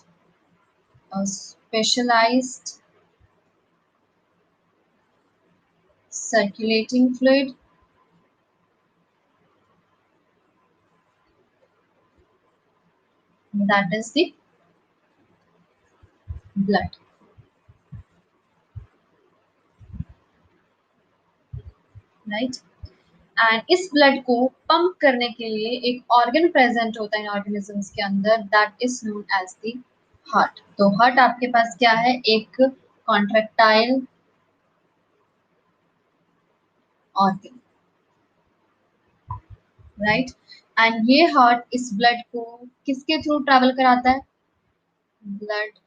a specialized circulating fluid that is the blood. Right? And इस ब्लड को पंप करने के लिए एक ऑर्गन प्रेजेंट होता है इन ऑर्गेनिजम्स के अंदर that is known as the heart. तो हार्ट आपके पास क्या है, एक कॉन्ट्रैक्टाइल ऑर्गन राइट. एंड ये हार्ट इस ब्लड को किसके थ्रू ट्रैवल कराता है, ब्लड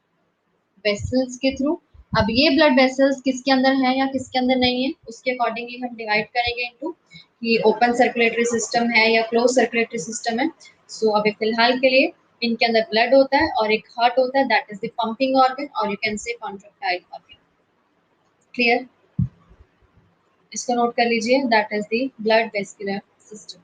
वेसल्स के थ्रू. अब ये ब्लड वेसल्स किसके अंदर है या किसके अंदर नहीं है, उसके अकॉर्डिंगली हम डिवाइड करेंगे इनटू कि ओपन सर्कुलेटरी सिस्टम है या क्लोज सर्कुलेटरी सिस्टम है. सो अभी फिलहाल के लिए इनके अंदर ब्लड होता है और एक हार्ट होता है that is the pumping organ और you can say contractile organ. Clear, इसको नोट कर लीजिए that is the blood vascular system.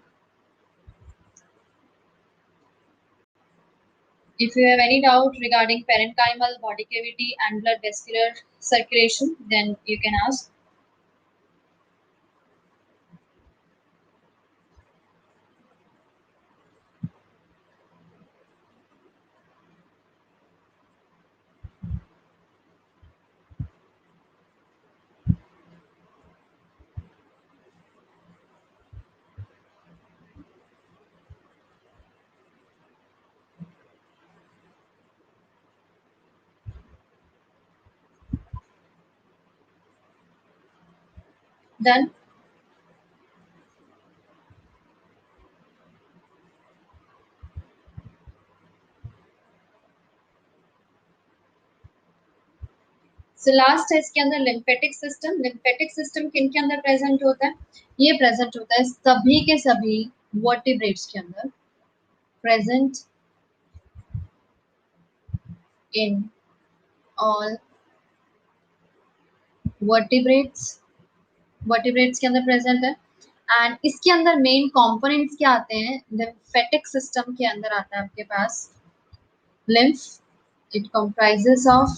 If you have any doubt regarding parenchymal, body cavity and blood vascular circulation, then you can ask. Done. So last है इसके अंदर lymphatic system. Lymphatic system किन के अंदर present होता है, ये present होता है सभी के सभी वर्टिब्रेट्स के अंदर. Present in all vertebrates. Vertebrates के अंदर प्रेजेंट है. एंड इसके अंदर मेन कंपोनेंट्स क्या आते हैं, लिम्फेटिक सिस्टम के अंदर आता है आपके पास lymph. It comprises of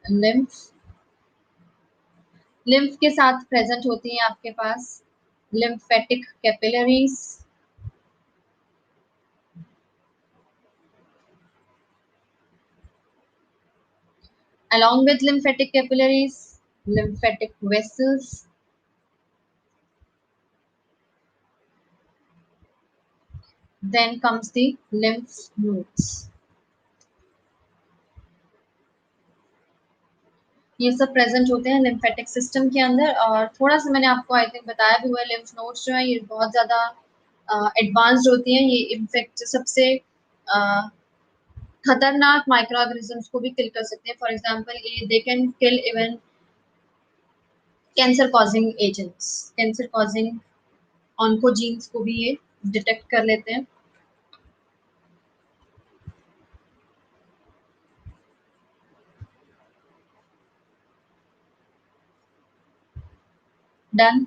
lymph. lymph के साथ प्रेजेंट होती है आपके पास lymphatic capillaries, along with lymphatic capillaries, lymphatic vessels, then comes the lymph nodes. ये सब प्रेजेंट होते हैं लिम्फेटिक सिस्टम के अंदर। और थोड़ा सा मैंने आपको आई थिंक बताया भी हुआ है, लिम्फ नोड्स जो है ये बहुत ज़्यादा एडवांस्ड होती हैं। ये इनफेक्ट सबसे खतरनाक माइक्रो ऑर्गेनिजम्स को भी किल कर सकते हैं। फॉर एग्जांपल ये they can kill even cancer causing agents, cancer causing oncogenes को भी ये डिटेक्ट कर लेते हैं। डन।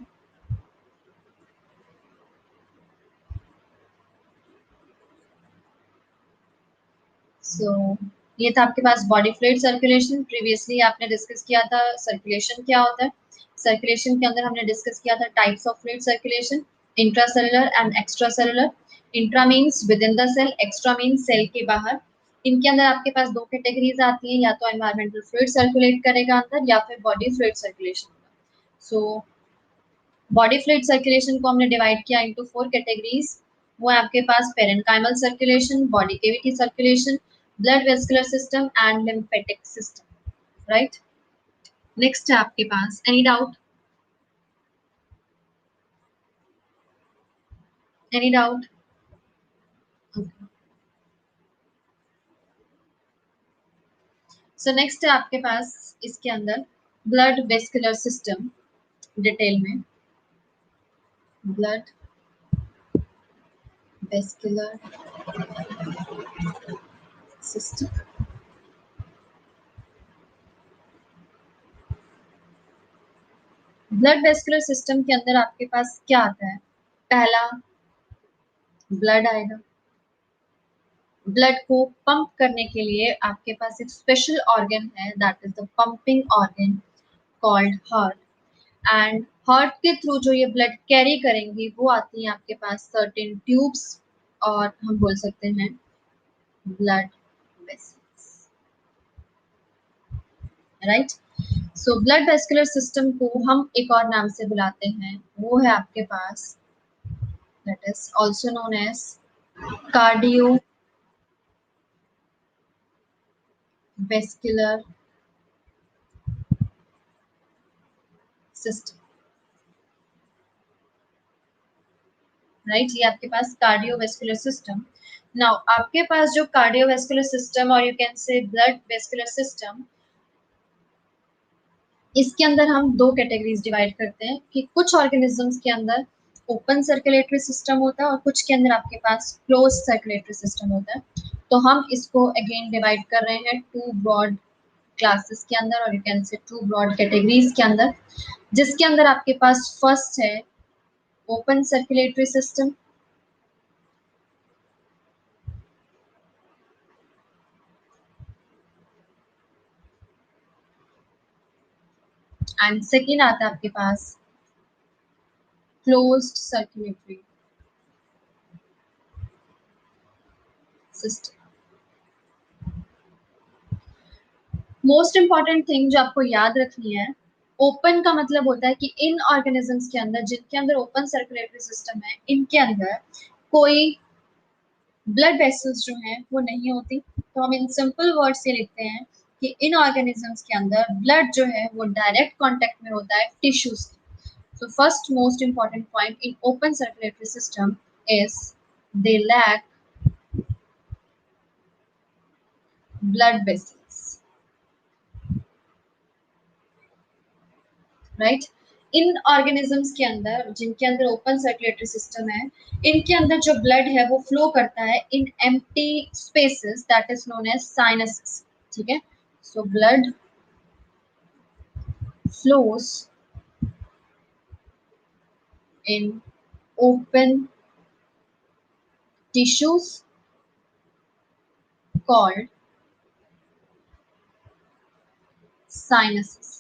सो ये था आपके पास बॉडी फ्लूइड सर्कुलेशन। प्रीवियसली आपने डिस्कस किया था सर्कुलेशन क्या होता है। सर्कुलेशन के अंदर हमने डिस्कस किया था types of fluid circulation, intracellular and extracellular. Intra means within the cell, extra means cell के बाहर। इनके अंदर आपके पास दो कैटेगरीज आती हैं, या तो एनवायरमेंटल फ्लूइड सर्कुलेट करेगा अंदर या फिर body fluid circulation. So body fluid circulation को हमने डिवाइड किया इनटू 4 कैटेगरीज। वो है आपके पास parenchymal circulation, body cavity circulation, blood vascular system and lymphatic system, right. Next है आपके पास any doubt, any doubt. So next है आपके पास इसके अंदर ब्लड वेस्कुलर सिस्टम, डिटेल में blood vascular system. Blood vascular system के अंदर आपके पास क्या आता है? पहला ब्लड आएगा। ब्लड को पंप करने के लिए आपके पास एक स्पेशल ऑर्गन है, that is the pumping organ called heart. And heart के थ्रू जो ये ब्लड कैरी करेंगी वो आती हैं आपके पास सर्टेन ट्यूब्स, और हम बोल सकते हैं blood vessels, right. So blood vascular system को हम एक और नाम से बुलाते हैं, वो है आपके पास that is also known as cardiovascular system, right. ये आपके पास कार्डियोवेस्कुलर सिस्टम। नाउ आपके पास जो कार्डियोवेस्कुलर सिस्टम और you can say blood vascular system, इसके अंदर हम दो कैटेगरीज डिवाइड करते हैं कि कुछ ऑर्गेनिजम्स के अंदर ओपन सर्कुलेटरी सिस्टम होता है और कुछ के अंदर आपके पास क्लोज सर्कुलेटरी सिस्टम होता है। तो हम इसको अगेन डिवाइड कर रहे हैं टू ब्रॉड क्लासेस के अंदर, और you can say two broad categories के अंदर, जिसके अंदर आपके पास फर्स्ट है open circulatory system, and second आता है आपके पास closed circulatory system। Most important thing जो आपको याद रखनी है, ओपन का मतलब होता है कि इन ऑर्गेनिजम्स के अंदर जिनके अंदर ओपन सर्कुलेटरी सिस्टम है, इनके अंदर कोई ब्लड वेसल्स जो हैं वो नहीं होती। तो हम इन सिंपल वर्ड्स से लिखते हैं कि इन ऑर्गेनिजम्स के अंदर ब्लड जो है वो डायरेक्ट कांटेक्ट में होता है टिश्यूज के। So first most important point in open circulatory system is they lack blood vessels, right. इन ऑर्गेनिजम्स के अंदर जिनके अंदर ओपन सर्कुलेटरी सिस्टम है, इनके अंदर जो ब्लड है वो फ्लो करता है in empty spaces, that is known as sinuses, ठीक है। So blood flows in open tissues called sinuses,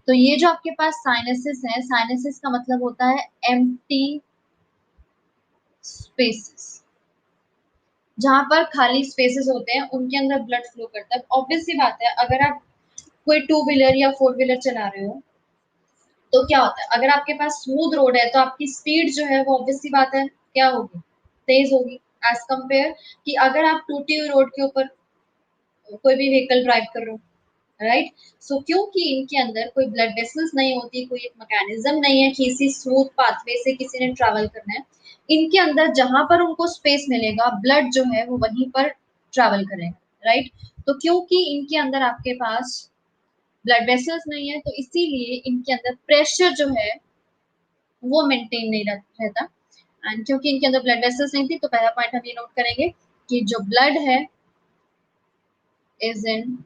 तो ये जो आपके पास साइनसेस है, साइनसेस का मतलब होता है एम्प्टी स्पेसेस, जहां पर खाली स्पेसेस होते हैं उनके अंदर ब्लड फ्लो करता है। ऑब्वियस सी बात है, अगर आप कोई टू व्हीलर या फोर व्हीलर चला रहे हो तो क्या होता है, अगर आपके पास स्मूथ रोड है तो आपकी स्पीड जो है वो ऑब्वियस सी बात है क्या होगी, तेज होगी, एज कंपेयर कि अगर आप टूटी हुई रोड के ऊपर कोई भी व्हीकल ड्राइव कर रहे हो, राइट। सो क्योंकि इनके अंदर कोई ब्लड वेसल्स नहीं होती, कोई एक मैकेनिज्म नहीं है कि इसी स्मूथ पाथवे से किसी ने ट्रैवल करना है, इनके अंदर जहां पर उनको स्पेस मिलेगा ब्लड जो है वो वहीं पर ट्रैवल करेगा, राइट। तो क्योंकि इनके अंदर आपके पास ब्लड वेसल्स नहीं है तो इसीलिए इनके अंदर प्रेशर जो है वो मेंटेन नहीं रहता। एंड क्योंकि इनके अंदर ब्लड वेसल्स नहीं थी तो पहला पॉइंट हम ये नोट करेंगे कि जो ब्लड है is in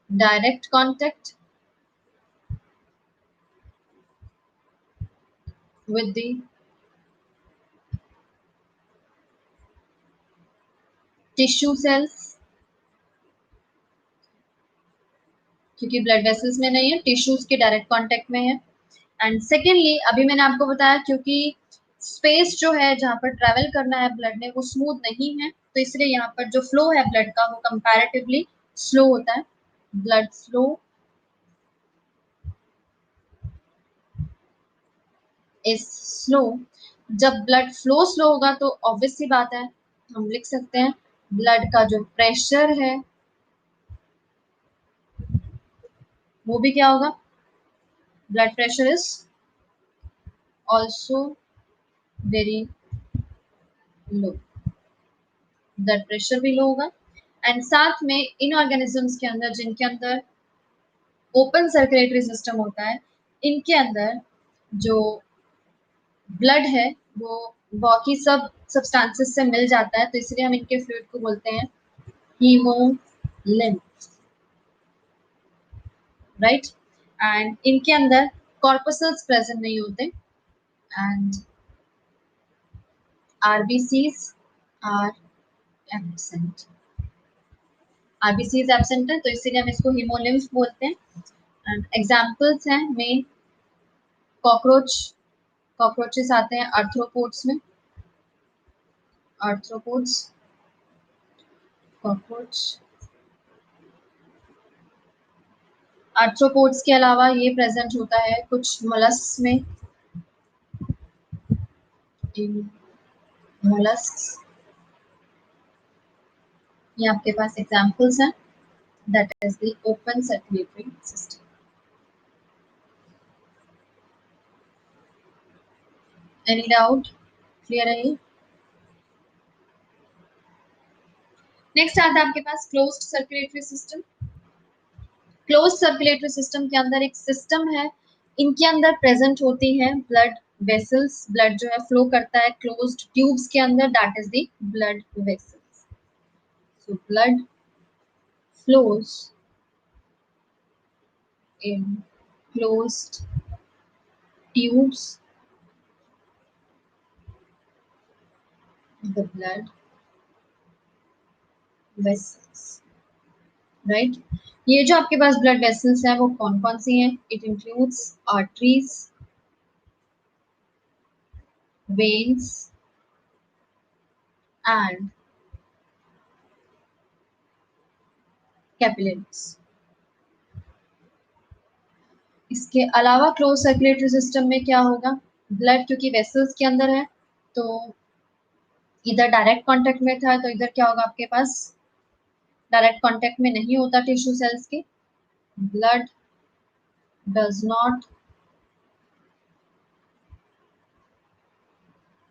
direct contact with the tissue cells, क्योंकि ब्लड वेसल्स में नहीं है, टिश्यूज के डायरेक्ट कांटेक्ट में है। एंड सेकेंडली अभी मैंने आपको बताया क्योंकि स्पेस जो है जहां पर ट्रेवल करना है ब्लड ने वो स्मूथ नहीं है, तो इसलिए यहाँ पर जो फ्लो है ब्लड का वो कंपैरेटिवली स्लो होता है। Blood flow is slow. जब ब्लड फ्लो स्लो होगा तो ऑब्वियस सी बात है हम लिख सकते हैं ब्लड का जो प्रेशर है वो भी क्या होगा, blood pressure is also very low, blood pressure भी लो होगा। एंड साथ में इन ऑर्गेनिजम्स के अंदर जिनके अंदर ओपन सर्कुलेटरी सिस्टम होता है, इनके अंदर जो ब्लड है वो बाकी सब सब्सटेंसेस से मिल जाता है, तो इसलिए हम इनके फ्लूइड को बोलते हैं हीमोलिम्फ, राइट। एंड इनके अंदर कॉर्पसल्स प्रेजेंट नहीं होते and RBCs are absent, RBCs absent है तो इसीलिए हम इसको हीमोलिम्फ बोलते हैं। एंड एग्जांपल्स हैं में कॉकरोच, कॉकरोचेस आते हैं आर्थ्रोपोड्स में, आर्थ्रोपोड्स, कॉकरोच, आर्थ्रोपोड्स के अलावा ये प्रेजेंट होता है कुछ मोलस्क में, मोलस्क, ये आपके पास एग्जांपल्स हैं, that is the open circulatory system. Any doubt, clear है ये? नेक्स्ट आता है आपके पास closed circulatory system. Close circulatory system के अंदर एक सिस्टम है, इनके अंदर प्रेजेंट होती है ब्लड वेसल्स, ब्लड जो है फ्लो करता है क्लोज्ड ट्यूब्स के अंदर, that is the blood vessels. So blood flows in closed tubes, the blood vessels, right. ये जो आपके पास ब्लड वेसल्स हैं वो कौन कौन सी हैं, it includes arteries, veins and capillaries. इसके अलावा क्लोज सर्कुलेटरी सिस्टम में क्या होगा, ब्लड क्योंकि वेसल्स के अंदर है तो इधर डायरेक्ट कांटेक्ट में था तो इधर क्या होगा आपके पास डायरेक्ट कांटेक्ट में नहीं होता टिश्यू सेल्स के, blood does not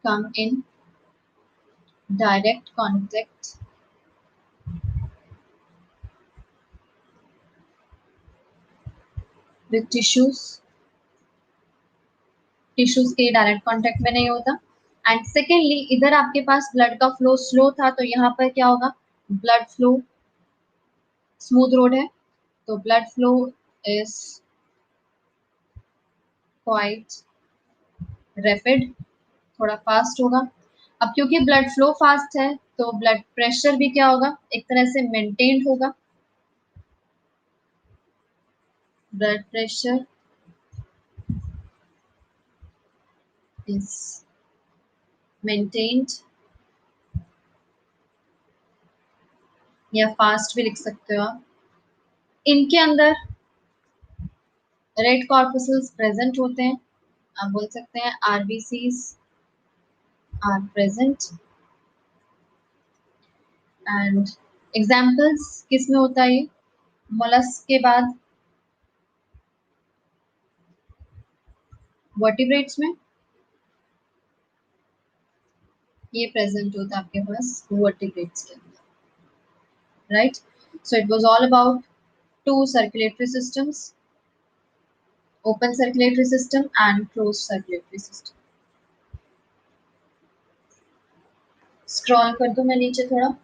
come in direct contact with tissues, tissues के डायरेक्ट कांटेक्ट में नहीं होता। एंड सेकेंडली इधर आपके पास ब्लड का फ्लो स्लो था तो यहाँ पर क्या होगा, ब्लड फ्लो, स्मूथ रोड है तो blood flow is quite rapid, थोड़ा फास्ट होगा। अब क्योंकि ब्लड फ्लो फास्ट है तो ब्लड प्रेशर भी क्या होगा, एक तरह से मेंटेन्ड होगा, blood pressure is maintained, या फास्ट भी लिख सकते हो आप। इनके अंदर रेड कॉर्पसेल्स प्रेजेंट होते हैं, आप बोल सकते हैं RBCs are present. And examples किस में होता है ये? मोलस्क के बाद वर्टिब्रेट्स में ये प्रेजेंट होता है आपके पास वर्टिब्रेट्स के अंदर, right. So it was all about two circulatory systems, open circulatory system and close circulatory system. Scroll कर दूं मैं नीचे थोड़ा।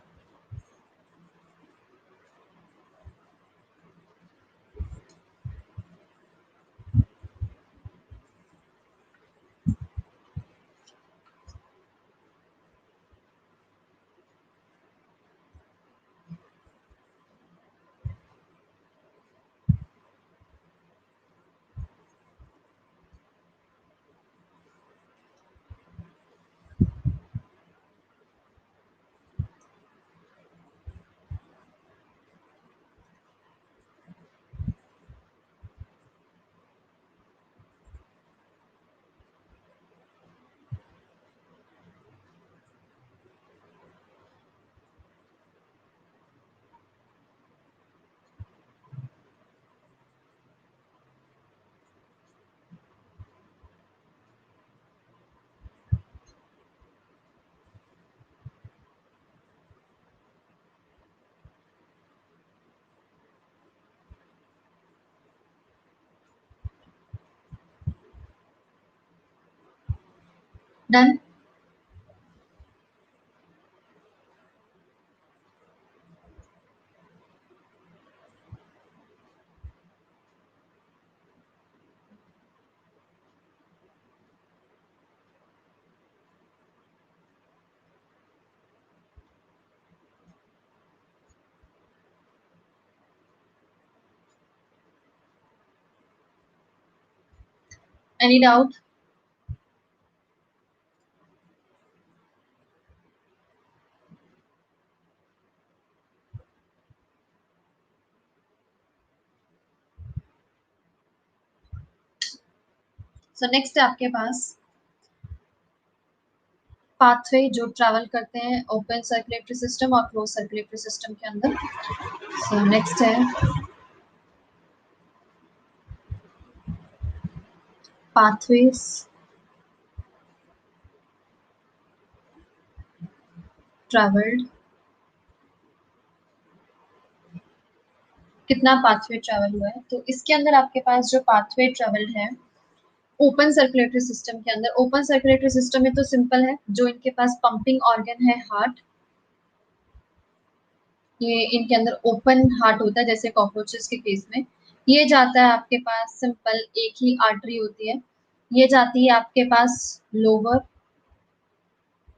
Done. Any doubt? So next है आपके पास पाथवे जो ट्रैवल करते हैं ओपन सर्कुलेटरी सिस्टम और क्लोज सर्कुलेटरी सिस्टम के अंदर। सो नेक्स्ट है पाथवेज ट्रैवल्ड। कितना पाथवे ट्रैवल हुआ है? तो इसके अंदर आपके पास जो पाथवे ट्रैवल्ड है ओपन सर्कुलेटरी सिस्टम के अंदर, ओपन सर्कुलेटरी सिस्टम में तो सिंपल है, जो इनके पास पंपिंग ऑर्गन है हार्ट, ये इनके अंदर ओपन हार्ट होता है जैसे कॉकरोचेस के केस में। ये जाता है आपके पास सिंपल एक ही आर्टरी होती है, ये जाती है आपके पास lower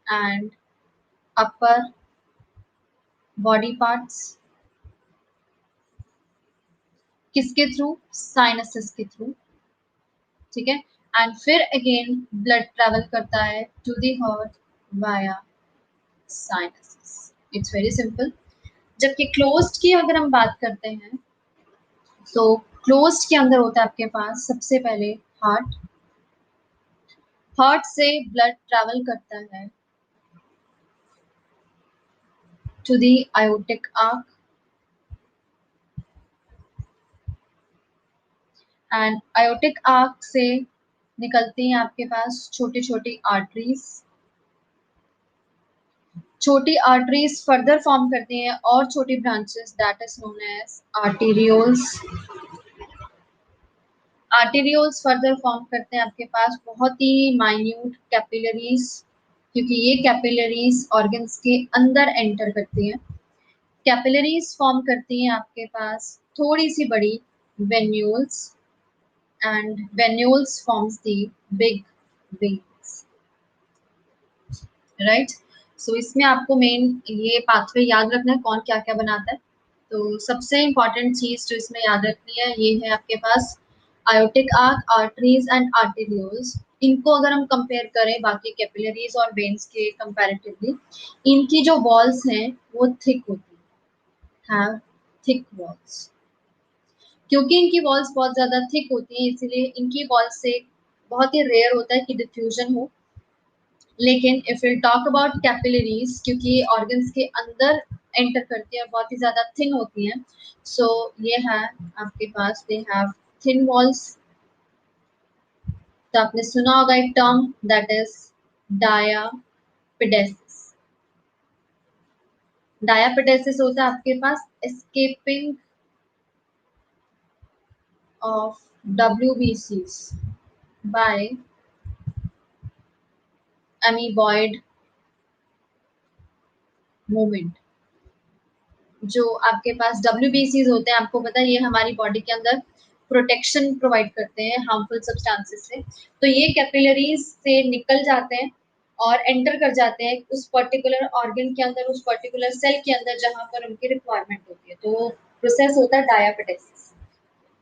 and upper body parts, किसके थ्रू? साइनसेस के थ्रू, ठीक है। एंड फिर अगेन ब्लड ट्रैवल करता है to the heart via sinuses. It's very simple. जबकि क्लोज्ड की अगर हम बात करते हैं तो क्लोज्ड के अंदर होता है आपके पास सबसे पहले हार्ट, हार्ट से ब्लड ट्रैवल करता है to the aortic arch and aortic arch से निकलती हैं आपके पास छोटी छोटी आर्टरीज, छोटी आर्टरीज फर्दर फॉर्म करती हैं और छोटी branches that is known as arterioles. Arterioles further form करते हैं आपके पास बहुत ही माइन्यूट कैपिलरीज, क्योंकि ये कैपिलरीज ऑर्गन्स के अंदर एंटर करती हैं। कैपिलरीज फॉर्म करती हैं आपके पास थोड़ी सी बड़ी venules and venules forms the big veins, right. So इसमें आपको मेन ये पाथवे याद रखना है कौन क्या क्या बनाता है। तो सबसे इम्पोर्टेंट चीज जो इसमें याद रखनी है ये है आपके पास aortic arch, arteries and arterioles. इनको अगर हम कंपेयर करें बाकी कैपिलरीज और वेन्स के कंपैरेटिवली, इनकी जो वॉल्स हैं वो थिक होती हैं, थिक वॉल्स। क्योंकि इनकी वॉल्स बहुत ज्यादा थिक होती हैं इसलिए इनकी वॉल्स से बहुत ही रेयर होता है कि डिफ्यूजन हो। लेकिन if will talk about capillaries, क्योंकि ऑर्गन्स के अंदर एंटर करती है, बहुत ही ज्यादा थिन होती हैं, सो ये है आपके पास दे हैव थिन वॉल्स। तो आपने सुना होगा एक term that is diapedesis. Diapedesis होता है आपके पास escaping of WBCs by amoeboid movement. जो आपके पास WBCs होते हैं, आपको पता है ये हमारी बॉडी के अंदर प्रोटेक्शन प्रोवाइड करते हैं हार्मफुल सब्सटेंसेस से। तो ये कैपिलरीज से निकल जाते हैं और एंटर कर जाते हैं उस पर्टिकुलर ऑर्गन के अंदर, उस पर्टिकुलर सेल के अंदर जहां पर उनकी रिक्वायरमेंट होती है। तो प्रोसेस होता है डायापिटेसिस।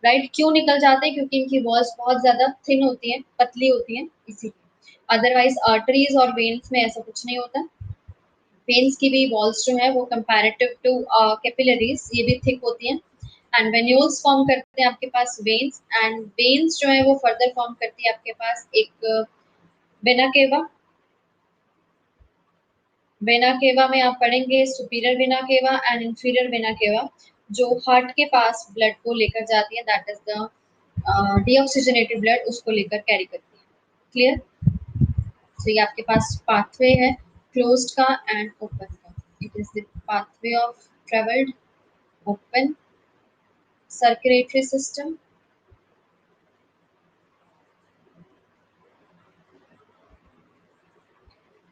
राइट, क्यों निकल जाते हैं? क्योंकि इनकी वॉल्स बहुत ज्यादा थिन होती हैं, पतली होती हैं, इसीलिए। अदरवाइज आर्टरीज और वेन्स में ऐसा कुछ नहीं होता। वेन्स की भी वॉल्स जो है वो कंपैरेटिव टू कैपिलरीज ये भी थिक होती हैं। एंड वेन्यूल्स फॉर्म करते हैं आपके पास वेन्स, एंड वेन्स जो है वो फर्दर फॉर्म करती है आपके पास एक वेना केवा। वेना केवा में आप पढ़ेंगे superior vena cava and inferior vena cava, जो हार्ट के पास ब्लड को लेकर जाती है, that is the deoxygenated blood, उसको लेकर कैरी करती है। क्लियर? तो ये आपके पास पाथवे है क्लोज्ड का एंड ओपन का। It is the pathway of travelled open circulatory system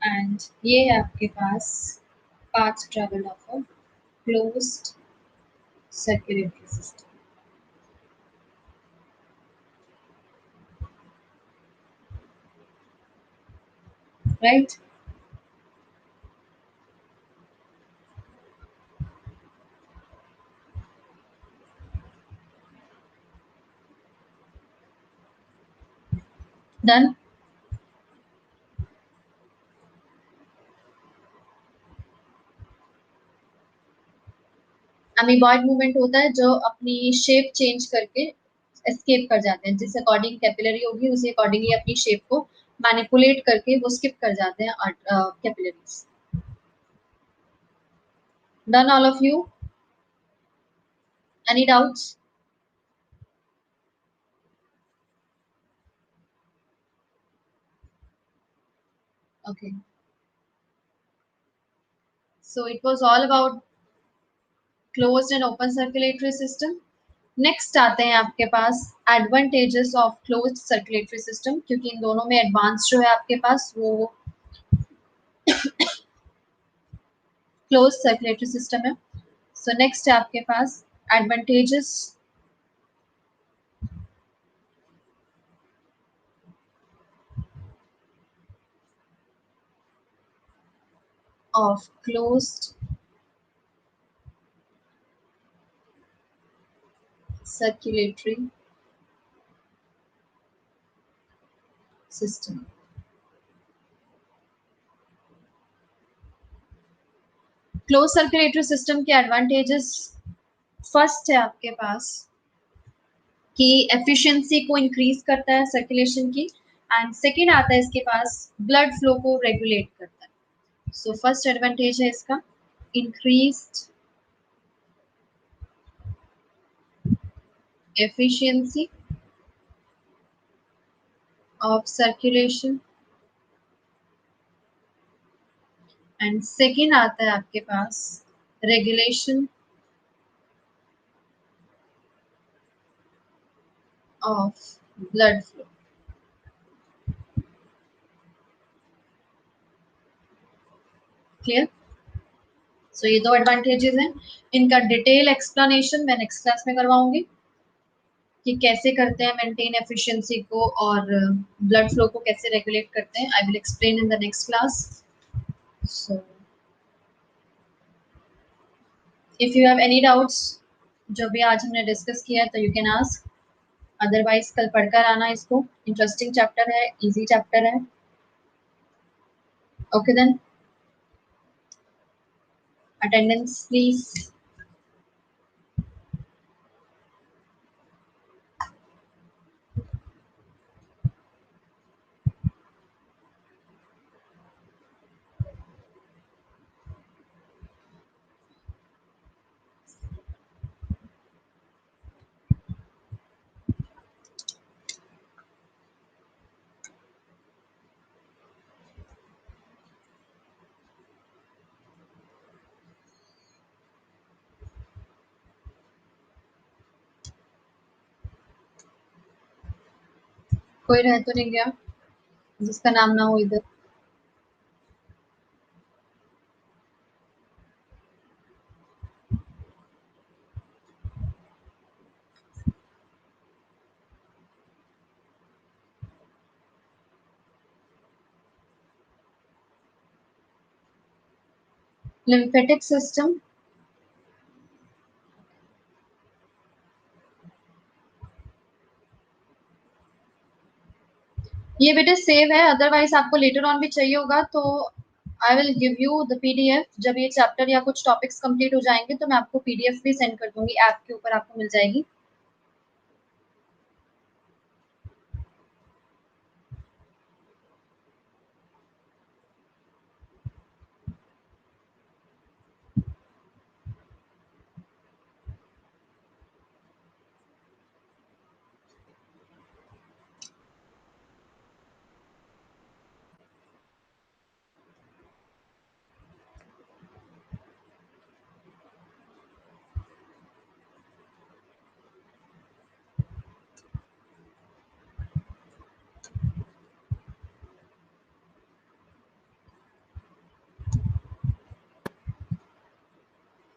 and ये है आपके पास path travel of a closed circulatory system. Right? Done? Amoeboid movement होता है जो अपनी शेप चेंज करके एस्केप कर जाते हैं, जिस अकॉर्डिंग कैपिलरी होगी उसी अकॉर्डिंगली अपनी शेप को मैनिपुलेट करके वो स्किप कर जाते हैं capillaries. Done all of you? Any doubts? Okay. So it was all about closed and open circulatory system. Next आते हैं आपके पास advantages of closed circulatory system, क्योंकि इन दोनों में एडवांस जो है आपके पास वो क्लोज्ड सर्कुलेटरी सिस्टम है। सो नेक्स्ट है आपके पास advantages of closed circulatory system. Close circulatory system के एडवांटेजेस, फर्स्ट है आपके पास कि एफिशिएंसी को इंक्रीज करता है सर्कुलेशन की, एंड सेकेंड आता है इसके पास ब्लड फ्लो को रेगुलेट करता है। सो फर्स्ट एडवांटेज है इसका increased efficiency of circulation, and second आता है आपके पास regulation of blood flow. Clear? So ये दो एडवांटेजेस हैं। इनका डिटेल एक्सप्लेनेशन मैं नेक्स्ट क्लास में करवाऊंगी कि कैसे करते हैं मेंटेन एफिशिएंसी को और ब्लड फ्लो को कैसे रेगुलेट करते हैं। I will explain in the next class. So if you have any doubts जो भी आज हमने डिस्कस किया है तो यू कैन आस्क, अदरवाइज कल पढ़कर आना इसको, इंटरेस्टिंग चैप्टर है, इजी चैप्टर है। Okay then, attendance please. कोई रह तो नहीं गया जिसका नाम ना हो इधर? लिम्फेटिक सिस्टम, ये बेटे सेव है, अदरवाइज आपको लेटर ऑन भी चाहिए होगा तो I will give you the PDF. जब ये चैप्टर या कुछ टॉपिक्स कंप्लीट हो जाएंगे तो मैं आपको पीडीएफ भी सेंड कर दूंगी, ऐप के ऊपर आपको मिल जाएगी।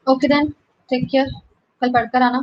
ओके देन, टेक केयर, कल पढ़कर आना।